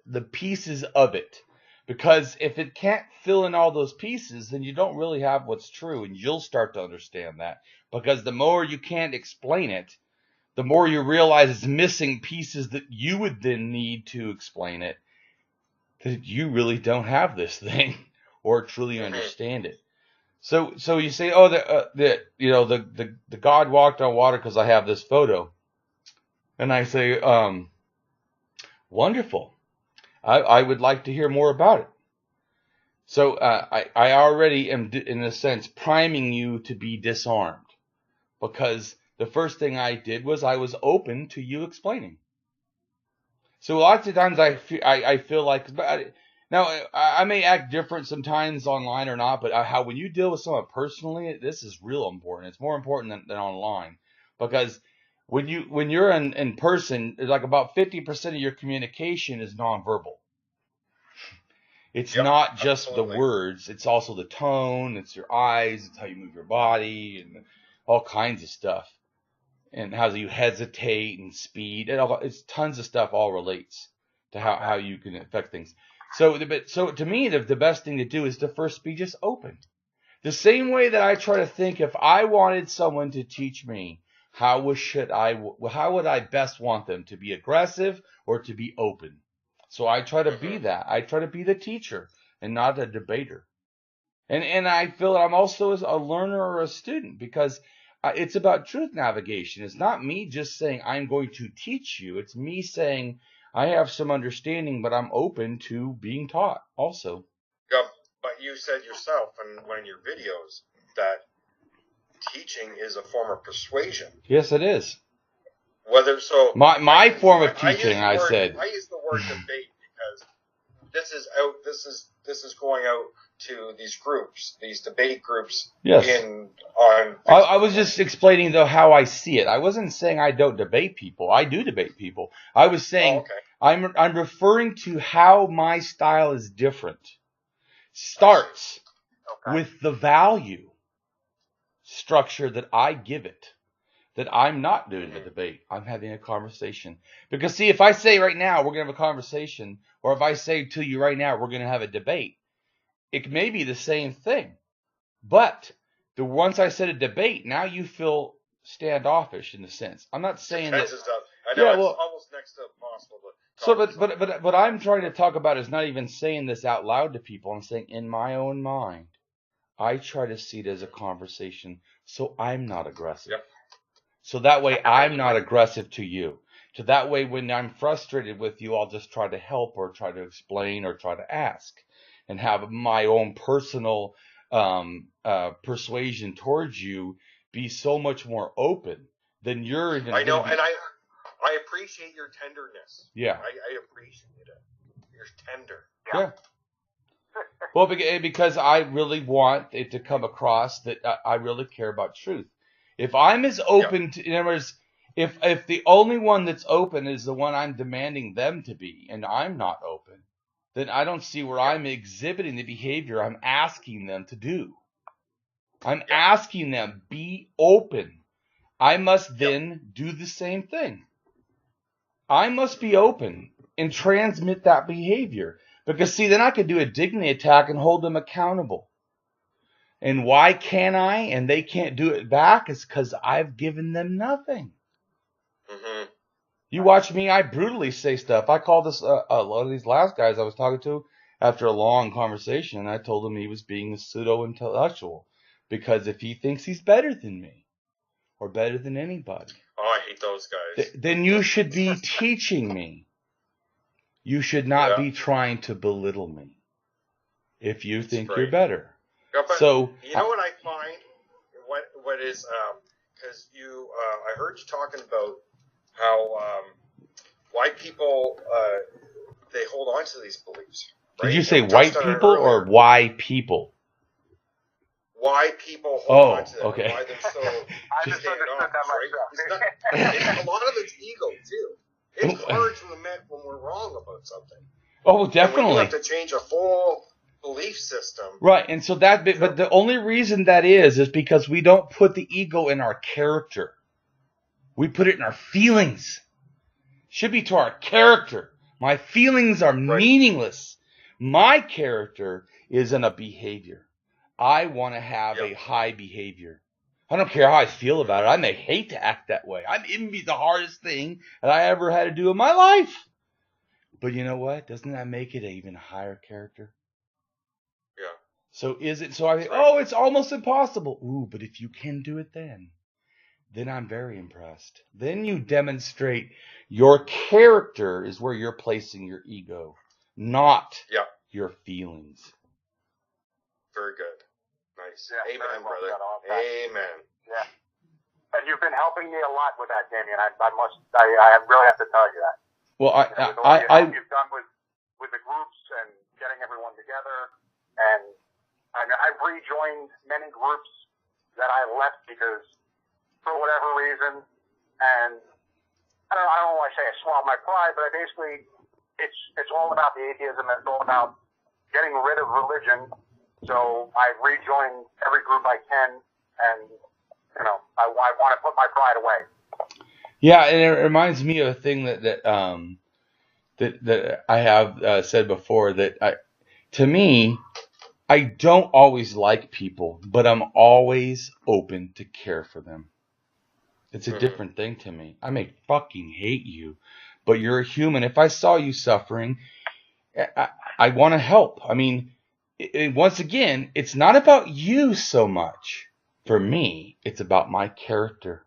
the pieces of it, because if it can't fill in all those pieces, then you don't really have what's true, and you'll start to understand that. Because the more you can't explain it, the more you realize it's missing pieces that you would then need to explain it. That you really don't have this thing or truly understand it. So you say, oh, the God walked on water because I have this photo, and I say, wonderful. I would like to hear more about it. So I already am, in a sense, priming you to be disarmed, because the first thing I did was I was open to you explaining. So lots of times I feel like, now I may act different sometimes online or not, but when you deal with someone personally, this is real important. It's more important than online, because when you're in person, like about 50% of your communication is nonverbal. It's not just the words; it's also the tone, it's your eyes, it's how you move your body, and all kinds of stuff. And how you hesitate and speed, it's tons of stuff all relates to how you can affect things. So to me, the best thing to do is to first be just open. The same way that I try to think, if I wanted someone to teach me, how would I best want them to be aggressive or to be open? So I try to be that. I try to be the teacher and not a debater. And I feel that I'm also a learner or a student, because it's about truth navigation. It's not me just saying I'm going to teach you. It's me saying I have some understanding, but I'm open to being taught also. Yeah, but you said yourself in one of your videos that teaching is a form of persuasion. Yes, it is. Whether so, my form of teaching, I said. I use the word debate because this is out. This is going out to these groups, these debate groups. Yes. I was just explaining though how I see it. I wasn't saying I don't debate people. I do debate people. I was saying I'm referring to how my style is different. Starts with the value structure that I give it. That I'm not doing a debate. I'm having a conversation. Because see, if I say right now we're going to have a conversation, or if I say to you right now we're going to have a debate, it may be the same thing. But once I said a debate, now you feel standoffish in a sense. I'm not saying that. I know it's almost next to impossible. But what I'm trying to talk about is not even saying this out loud to people. I'm saying in my own mind, I try to see it as a conversation, so I'm not aggressive. Yep. So that way I'm not aggressive to you. So that way when I'm frustrated with you, I'll just try to help or try to explain or try to ask and have my own personal persuasion towards you be so much more open than you're even. I know, and I appreciate your tenderness. Yeah. I appreciate it. You're tender. Yeah. Well, because I really want it to come across that I really care about truth. If I'm as open to, in other words, if the only one that's open is the one I'm demanding them to be, and I'm not open, then I don't see where I'm exhibiting the behavior I'm asking them to do. I'm asking them, be open. I must then do the same thing. I must be open and transmit that behavior. Because, see, then I could do a dignity attack and hold them accountable. And why can't I and they can't do it back? It's because I've given them nothing. Mm-hmm. You watch me, I brutally say stuff. I called this a lot of these last guys I was talking to after a long conversation. And I told him he was being a pseudo-intellectual. Because if he thinks he's better than me or better than anybody. Oh, I hate those guys. Then you should be teaching me. You should not be trying to belittle me if you think you're better. Yeah, but so you know what I find? What is because you I heard you talking about how white people they hold on to these beliefs. Right? Did you say white people or why people? Why people hold on to them? Okay. Why they're so I just understood that myself. A lot of it's ego too. It's hard to admit when we're wrong about something. Oh, definitely. You have to change a full belief system. Right, and so but the only reason that is because we don't put the ego in our character. We put it in our feelings. Should be to our character. My feelings are meaningless. My character is in a behavior. I want to have a high behavior. I don't care how I feel about it. I may hate to act that way. It may be the hardest thing that I ever had to do in my life. But you know what? Doesn't that make it an even higher character? Yeah. So is it? So I think, oh, it's almost impossible. Ooh, but if you can do it then I'm very impressed. Then you demonstrate your character is where you're placing your ego, not your feelings. Very good. Nice. Yeah, amen, brother. Amen. Yeah. And you've been helping me a lot with that, Damien. I really have to tell you that. Well, you've done with the groups and getting everyone together, and I've rejoined many groups that I left because, for whatever reason, and I don't want to say I swallowed my pride, but it's all about the atheism. It's all about getting rid of religion. So I rejoined every group I can, and I want to put my pride away. Yeah, and it reminds me of a thing that I have said before that to me, I don't always like people, but I'm always open to care for them. It's a different thing to me. I may fucking hate you, but you're a human. If I saw you suffering, I want to help. I mean, once again, it's not about you so much. For me, it's about my character.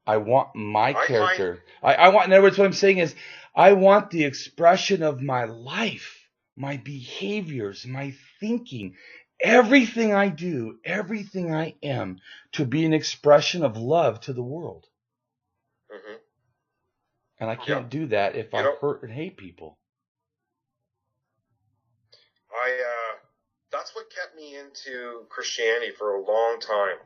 I want my character. I want, in other words, what I'm saying is, I want the expression of my life, my behaviors, my thinking, everything I do, everything I am, to be an expression of love to the world. Mm-hmm. And I can't do that if I hurt and hate people. That's what kept me into Christianity for a long time.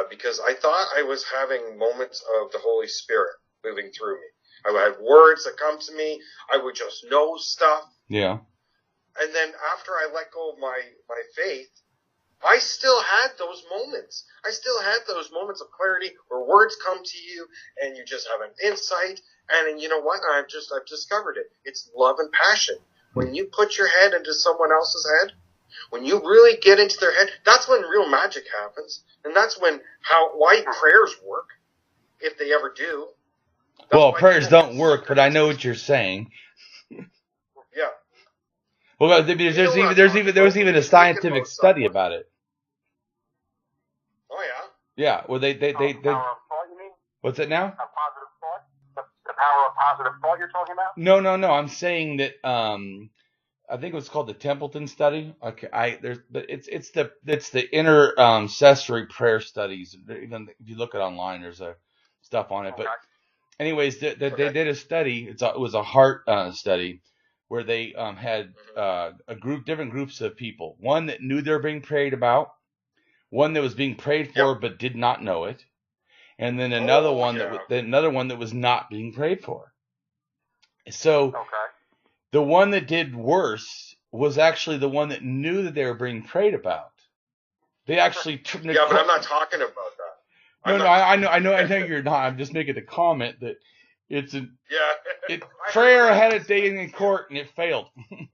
Because I thought I was having moments of the Holy Spirit moving through me. I would have words that come to me. I would just know stuff. Yeah. And then after I let go of my faith, I still had those moments. I still had those moments of clarity where words come to you and you just have an insight. And you know what? I've discovered it. It's love and passion. When you put your head into someone else's head, when you really get into their head, that's when real magic happens. And that's why prayers work, if they ever do. Well, prayers don't work, but I know what you're saying. Yeah. Well, there was even a scientific study about it. Oh yeah. Yeah. Well, they. Power of thought, you mean? What's it now? A positive thought. The power of positive thought you're talking about? No. I'm saying that. I think it was called the Templeton study. Okay, but it's the intercessory prayer studies. Even if you look it online, there's stuff on it. But anyways, they did a study. It was a heart study where they had different groups of people. One that knew they were being prayed about, one that was being prayed for but did not know it, and then another one that was not being prayed for. So. Okay. The one that did worse was actually the one that knew that they were being prayed about. They actually took. Yeah, but I'm not talking about that. I know you're not. I'm just making a comment that it's a prayer had a day in court and it failed. Yeah,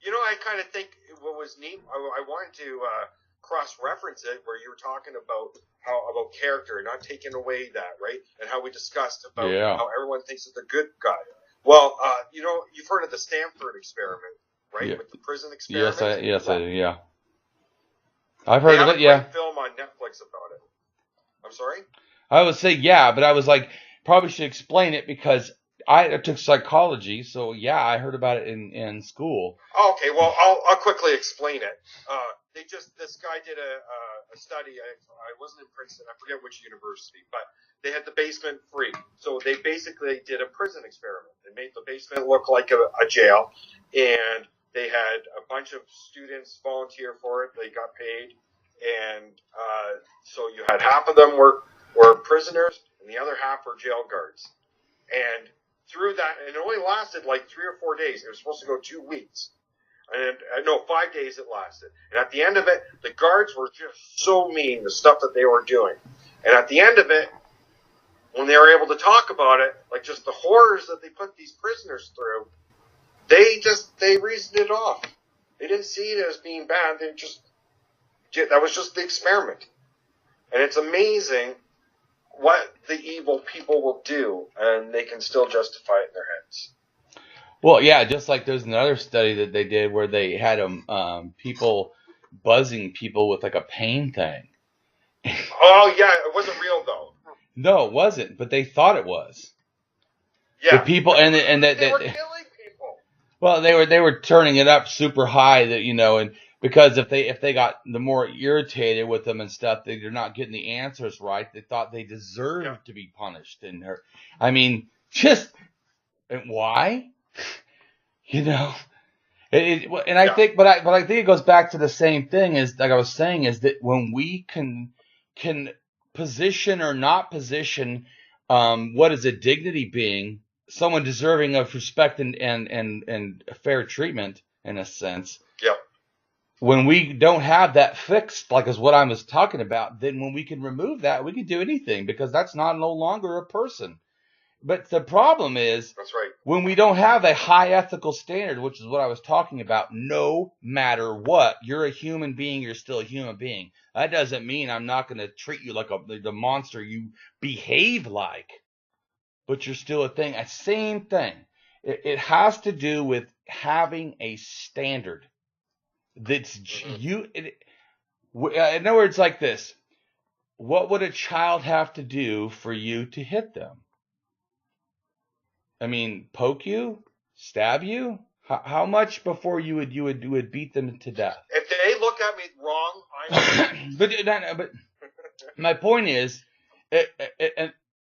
I kind of think what was neat. I wanted to cross-reference it where you were talking about character, not taking away that, right? And how we discussed about how everyone thinks of the good guy. Well, you've heard of the Stanford experiment, right? Yeah. With the prison experiment. Yes, I do. Yeah, I've heard of it. They have a great film on Netflix about it. I'm sorry. I would say but I was like, probably should explain it because I took psychology, so I heard about it in school. Okay, well, I'll quickly explain it. This guy did a study. I wasn't in Princeton. I forget which university, but they had the basement free. So they basically did a prison experiment. They made the basement look like a jail, and they had a bunch of students volunteer for it. They got paid, and so you had half of them were prisoners, and the other half were jail guards. And through that, and it only lasted like 3 or 4 days. It was supposed to go 2 weeks. And 5 days it lasted. And at the end of it, the guards were just so mean, the stuff that they were doing. And at the end of it, when they were able to talk about it, like just the horrors that they put these prisoners through, they reasoned it off. They didn't see it as being bad. That was just the experiment. And it's amazing what the evil people will do, and they can still justify it in their heads. Well, yeah, just like there's another study that they did where they had people buzzing people with like a pain thing. Oh yeah, it wasn't real though. No, it wasn't, but they thought it was. Yeah. The people and they were killing people. Well, they were turning it up super high that and because if they got the more irritated with them and stuff, they're not getting the answers right. They thought they deserved to be punished and hurt. I mean, and why? I think, but I think it goes back to the same thing as like I was saying is that when we can position or not position, what is a dignity being, someone deserving of respect and fair treatment in a sense. Yep. When we don't have that fixed, like is what I was talking about, then when we can remove that, we can do anything because that's no longer a person. But the problem is, that's right, when we don't have a high ethical standard, which is what I was talking about, no matter what, you're a human being, you're still a human being. That doesn't mean I'm not going to treat you like the monster you behave like, but you're still a thing. Same thing. It has to do with having a standard. That's in other words, like this. What would a child have to do for you to hit them? I mean, poke you, stab you. How much before you would beat them to death? If they look at me wrong, but my point is,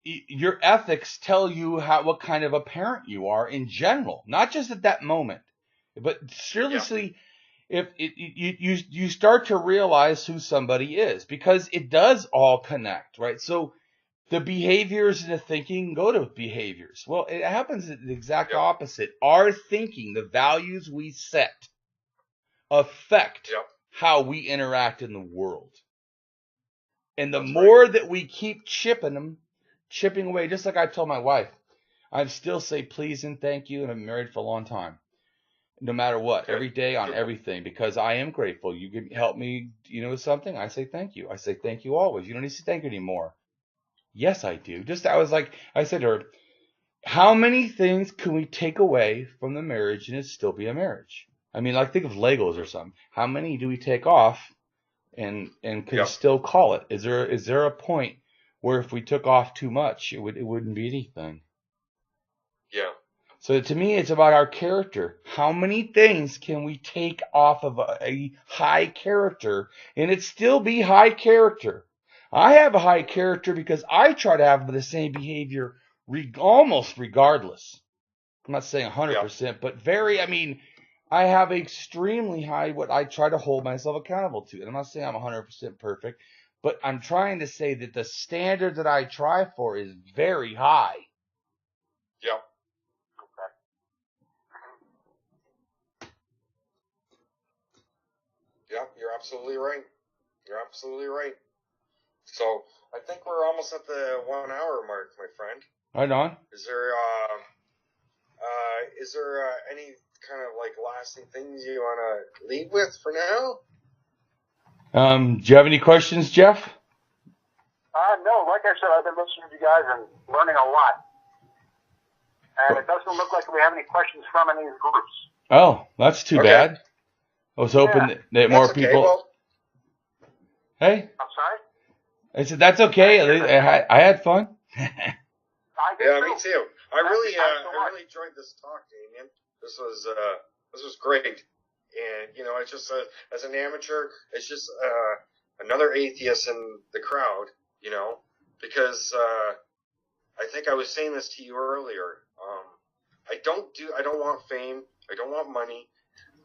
your ethics tell you what kind of a parent you are in general, not just at that moment, but seriously, if you start to realize who somebody is, because it does all connect, right? So the behaviors and the thinking go to behaviors. Well, it happens the exact opposite. Our thinking, the values we set, affect how we interact in the world. And the more that we keep chipping away, just like I told my wife, I still say please and thank you, and I've been married for a long time. No matter what, every day on everything, because I am grateful. You help me, with something, I say thank you. I say thank you always. You don't need to say thank you anymore. Yes, I do. I said to her, how many things can we take away from the marriage and it still be a marriage? I mean, like, think of Legos or something. How many do we take off and could still call it? Is there a point where if we took off too much, it wouldn't be anything? Yeah. So to me, it's about our character. How many things can we take off of a high character and it still be high character? I have a high character because I try to have the same behavior almost regardless. I'm not saying 100%, but I have extremely high what I try to hold myself accountable to. And I'm not saying I'm 100% perfect, but I'm trying to say that the standard that I try for is very high. Yeah. Yeah, you're absolutely right. You're absolutely right. So I think we're almost at the 1 hour mark, my friend. Right on. Is there any kind of like lasting things you want to leave with for now? Do you have any questions, Jeff? No, like I said, I've been listening to you guys and learning a lot. And it doesn't look like we have any questions from any of the groups. Oh, that's too bad. I was hoping that more people. Well, hey? I'm sorry? I said, that's okay. I had fun. Yeah, me too. I really enjoyed this talk, Damien. This was great. And, it's just, as an amateur, it's just another atheist in the crowd, because I think I was saying this to you earlier. I don't want fame. I don't want money.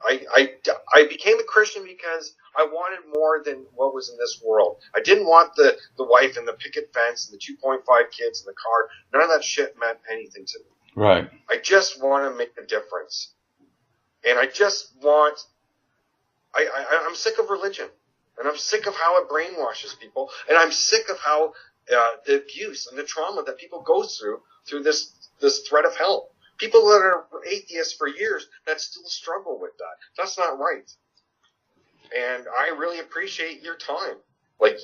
I became a Christian because I wanted more than what was in this world. I didn't want the wife and the picket fence and the 2.5 kids and the car. None of that shit meant anything to me. Right. I just want to make a difference. And I just want... I'm sick of religion. And I'm sick of how it brainwashes people. And I'm sick of how the abuse and the trauma that people go through this threat of hell. People that are atheists for years that still struggle with that. That's not right. And I really appreciate your time. I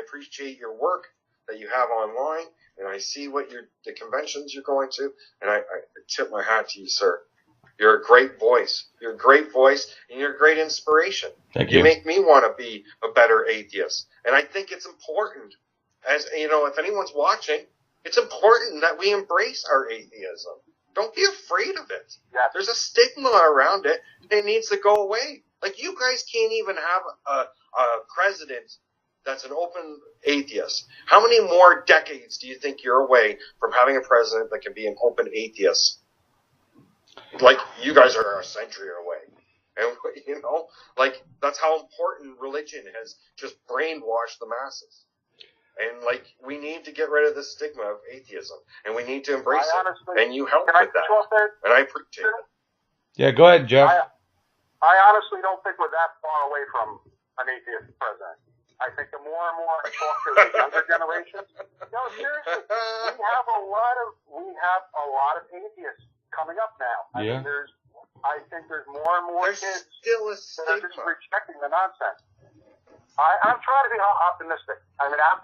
appreciate your work that you have online, and I see the conventions you're going to, and I tip my hat to you, sir. You're a great voice. You're a great voice, and you're a great inspiration. Thank you. You make me want to be a better atheist. And I think it's important, if anyone's watching, it's important that we embrace our atheism. Don't be afraid of it. Yeah. There's a stigma around it, and it needs to go away. Like, you guys can't even have a president that's an open atheist. How many more decades do you think you're away from having a president that can be an open atheist? Like, you guys are a century away. And, that's how important religion has just brainwashed the masses. And, we need to get rid of the stigma of atheism. And we need to embrace it. And you help with that. And I appreciate it. Yeah, go ahead, Jeff. I honestly don't think we're that far away from an atheist president. I think the more and more I talk to the younger generation, no, seriously, we have a lot of atheists coming up now. I think there's more and more kids still a that are just rejecting the nonsense. I'm trying to be optimistic.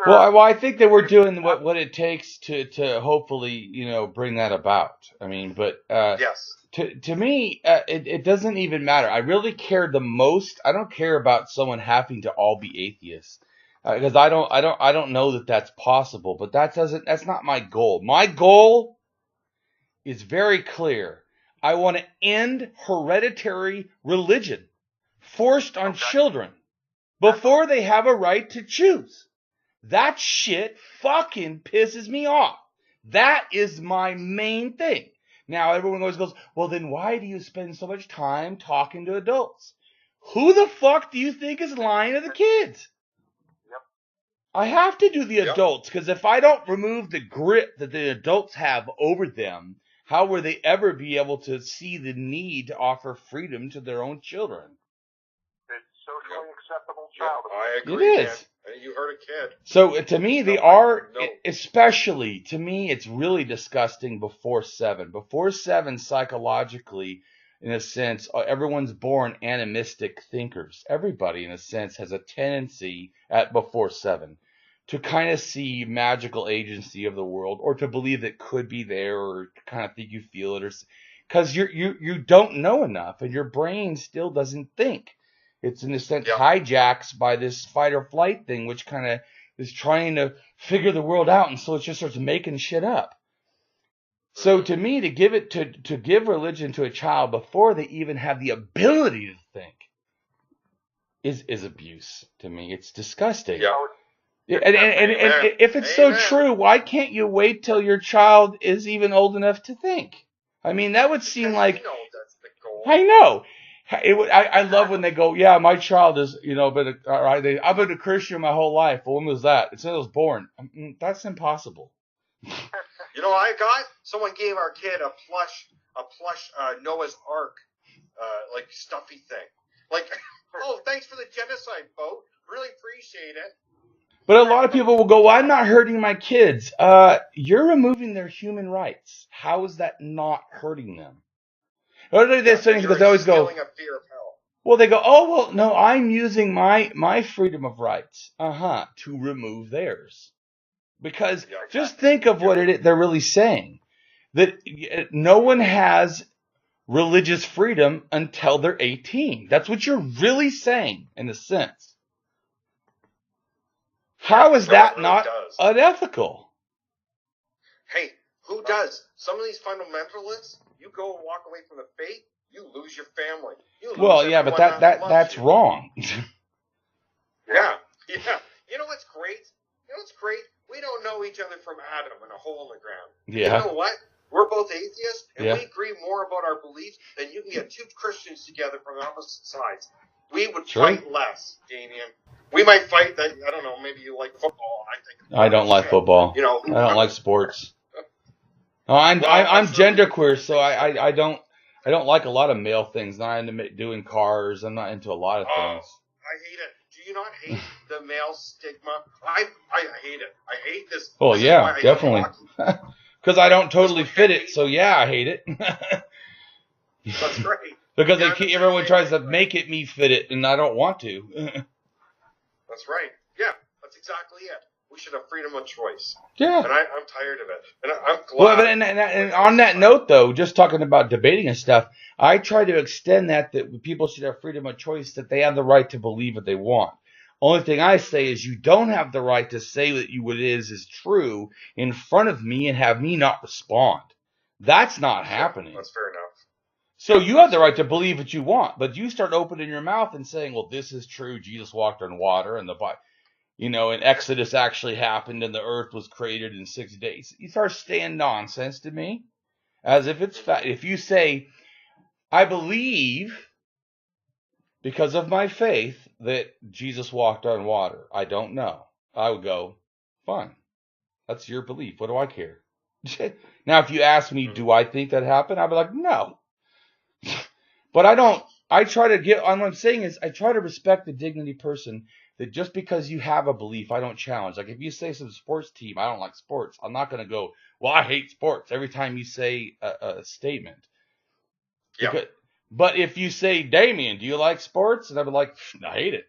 Well, I think that we're doing what it takes to hopefully, bring that about. Yes. To me, it doesn't even matter. I really care the most. I don't care about someone having to all be atheists, because I don't know that that's possible. But that's not my goal. My goal is very clear. I want to end hereditary religion forced on children before they have a right to choose. That shit fucking pisses me off. That is my main thing. Now, everyone always goes, well, then why do you spend so much time talking to adults? Who the fuck do you think is lying to the kids? Yep. I have to do the adults, because if I don't remove the grip that the adults have over them, how will they ever be able to see the need to offer freedom to their own children? It's socially acceptable child. I agree, It is. man. You heard a kid. So to me, they are, especially to me, it's really disgusting before 7. Before 7, psychologically, in a sense, everyone's born animistic thinkers. Everybody, in a sense, has a tendency at before 7 to kind of see magical agency of the world, or to believe it could be there, or kind of think you feel it, or because you don't know enough, and your brain still doesn't think. It's in a sense hijacks by this fight or flight thing, which kind of is trying to figure the world out, and so it just starts making shit up. So to me, to give religion to a child before they even have the ability to think is abuse. To me, it's disgusting. Yeah. And if it's so true, why can't you wait till your child is even old enough to think? I mean, that would seem like, that's the goal. I know. I love when they go, yeah, my child is, I've been a Christian my whole life. Well, when was that? It's when I was born. That's impossible. Someone gave our kid a plush Noah's Ark, like stuffy thing. Like, oh, thanks for the genocide boat. Really appreciate it. But a lot of people will go, well, I'm not hurting my kids. You're removing their human rights. How is that not hurting them? Or they're saying, because they always go, well, they go, oh, well, no, I'm using my freedom of rights, to remove theirs. Because just think of what they're really saying. That no one has religious freedom until they're 18. That's what you're really saying, in a sense. How is that not unethical? Hey, who does? Some of these fundamentalists, you go and walk away from the faith, you lose your family. But that's wrong. Yeah. You know what's great? We don't know each other from Adam in a hole in the ground. Yeah. You know what? We're both atheists, and we agree more about our beliefs than you can get two Christians together from opposite sides. We would fight less, Damien. We might fight that, I don't know, maybe you like football. I don't like football. I don't like sports. No, I'm genderqueer, so I don't like a lot of male things. Not into doing cars. I'm not into a lot of things. I hate it. Do you not hate the male stigma? I hate it. I hate this. Oh yeah, definitely. Because I don't totally fit it, so yeah, I hate it. That's right. Because everyone tries to make me fit it, and I don't want to. That's right. Yeah, that's exactly it. We should have freedom of choice. Yeah. And I'm tired of it. And I'm glad. Well, and on that note, though, just talking about debating and stuff, I try to extend that people should have freedom of choice, that they have the right to believe what they want. Only thing I say is you don't have the right to say that what it is true in front of me and have me not respond. That's not happening. That's fair enough. So you have the right to believe what you want, but you start opening your mouth and saying, well, this is true. Jesus walked on water, and and Exodus actually happened, and the earth was created in 6 days. You start saying nonsense to me as if it's fact. If you say, I believe because of my faith that Jesus walked on water, I don't know, I would go, fine. That's your belief. What do I care? Now, if you ask me, do I think that happened? I'd be like, no. But what I'm saying is I try to respect the dignity person, that just because you have a belief, I don't challenge. Like if you say some sports team, I don't like sports, I'm not going to go, well, I hate sports every time you say a statement. Yeah. But if you say, Damien, do you like sports? And I'd be like, I hate it.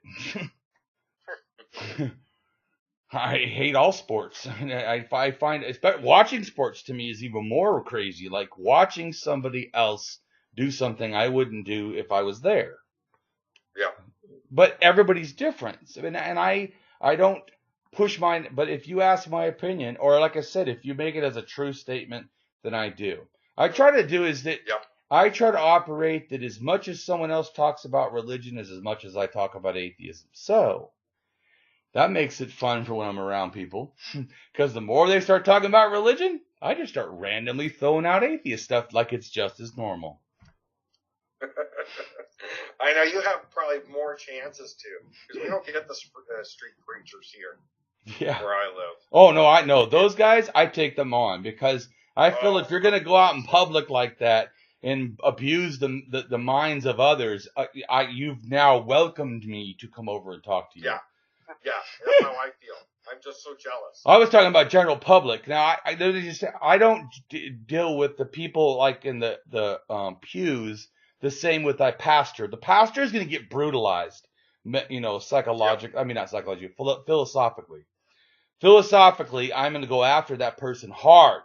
I hate all sports. I find watching sports to me is even more crazy. Like watching somebody else do something I wouldn't do if I was there. Yeah. But everybody's different. And I don't push mine. But if you ask my opinion, or like I said, if you make it as a true statement, then I do. I try to operate that as much as someone else talks about religion is as much as I talk about atheism. So, That makes it fun for when I'm around people. Because the more they start talking about religion, I just start randomly throwing out atheist stuff like it's just as normal. I know you have probably more chances to, because we don't get the street preachers here. Yeah. Where I live. Oh, no, I know. Those guys, I take them on because I feel if you're going to go out in public like that and abuse the minds of others, you've now welcomed me to come over and talk to you. Yeah. Yeah, that's how I feel. I'm just so jealous. I was talking about general public. Now, I don't deal with the people like in the pews the same with my pastor. The pastor is going to get brutalized, psychologically. Yeah. I mean, not psychologically, philosophically. Philosophically, I'm going to go after that person hard.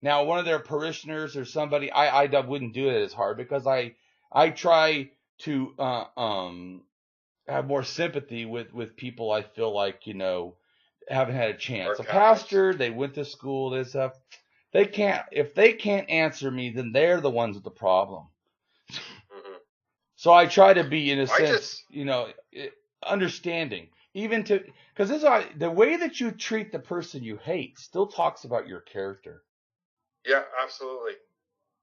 Now, one of their parishioners or somebody, I wouldn't do it as hard because I try to have more sympathy with people I feel like, haven't had a chance. A pastor, they went to school, this stuff. If they can't answer me, then they're the ones with the problem. Mm-hmm. So I try to be, in a sense, understanding. Even because the way that you treat the person you hate still talks about your character. Yeah, absolutely.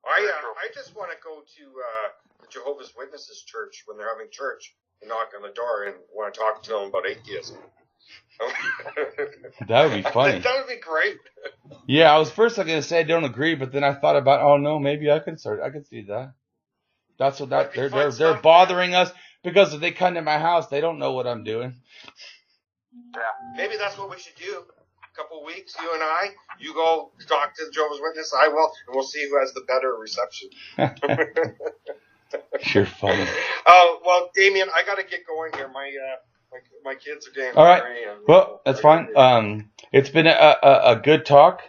I just want to go to the Jehovah's Witnesses church when they're having church and knock on the door and want to talk to them about atheism. That would be funny. That would be great. Yeah, I was first going to say I don't agree, but then I thought about, oh no, maybe I could see that. That's what they're bothering us because if they come to my house, they don't know what I'm doing. Yeah, maybe that's what we should do. A couple of weeks, you and I, you go talk to the Jehovah's Witness, I will, and we'll see who has the better reception. You're funny. Oh, well, Damien, I got to get going here. My kids are getting all right. Well, that's fine. It's been a good talk.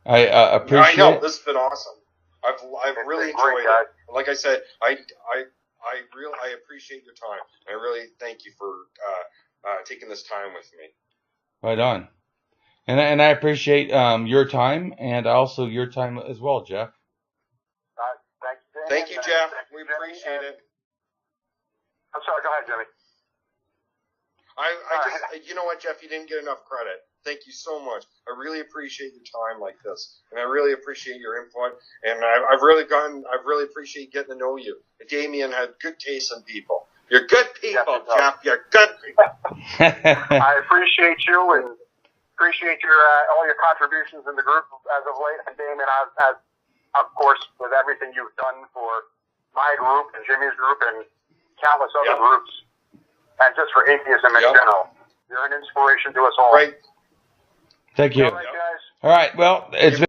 I appreciate it. I know. This has been awesome. I've really enjoyed it. Like I said, I appreciate your time. I really thank you for taking this time with me. Right on. And I appreciate your time and also your time as well, Jeff. Thank you, Jeff. We appreciate it. I'm sorry. Go ahead, Jimmy. You know what, Jeff? You didn't get enough credit. Thank you so much. I really appreciate your time like this, and I really appreciate your input. And I've really appreciate getting to know you. Damien had good taste in people. You're good people, yes, Jeff. You're good people. I appreciate you and appreciate your all your contributions in the group as of late. And Damien, as of course, with everything you've done for my group and Jimmy's group and countless other groups, and just for atheism in general. You're an inspiration to us all. Right. Thank you. All right, guys. All right. Well, it's been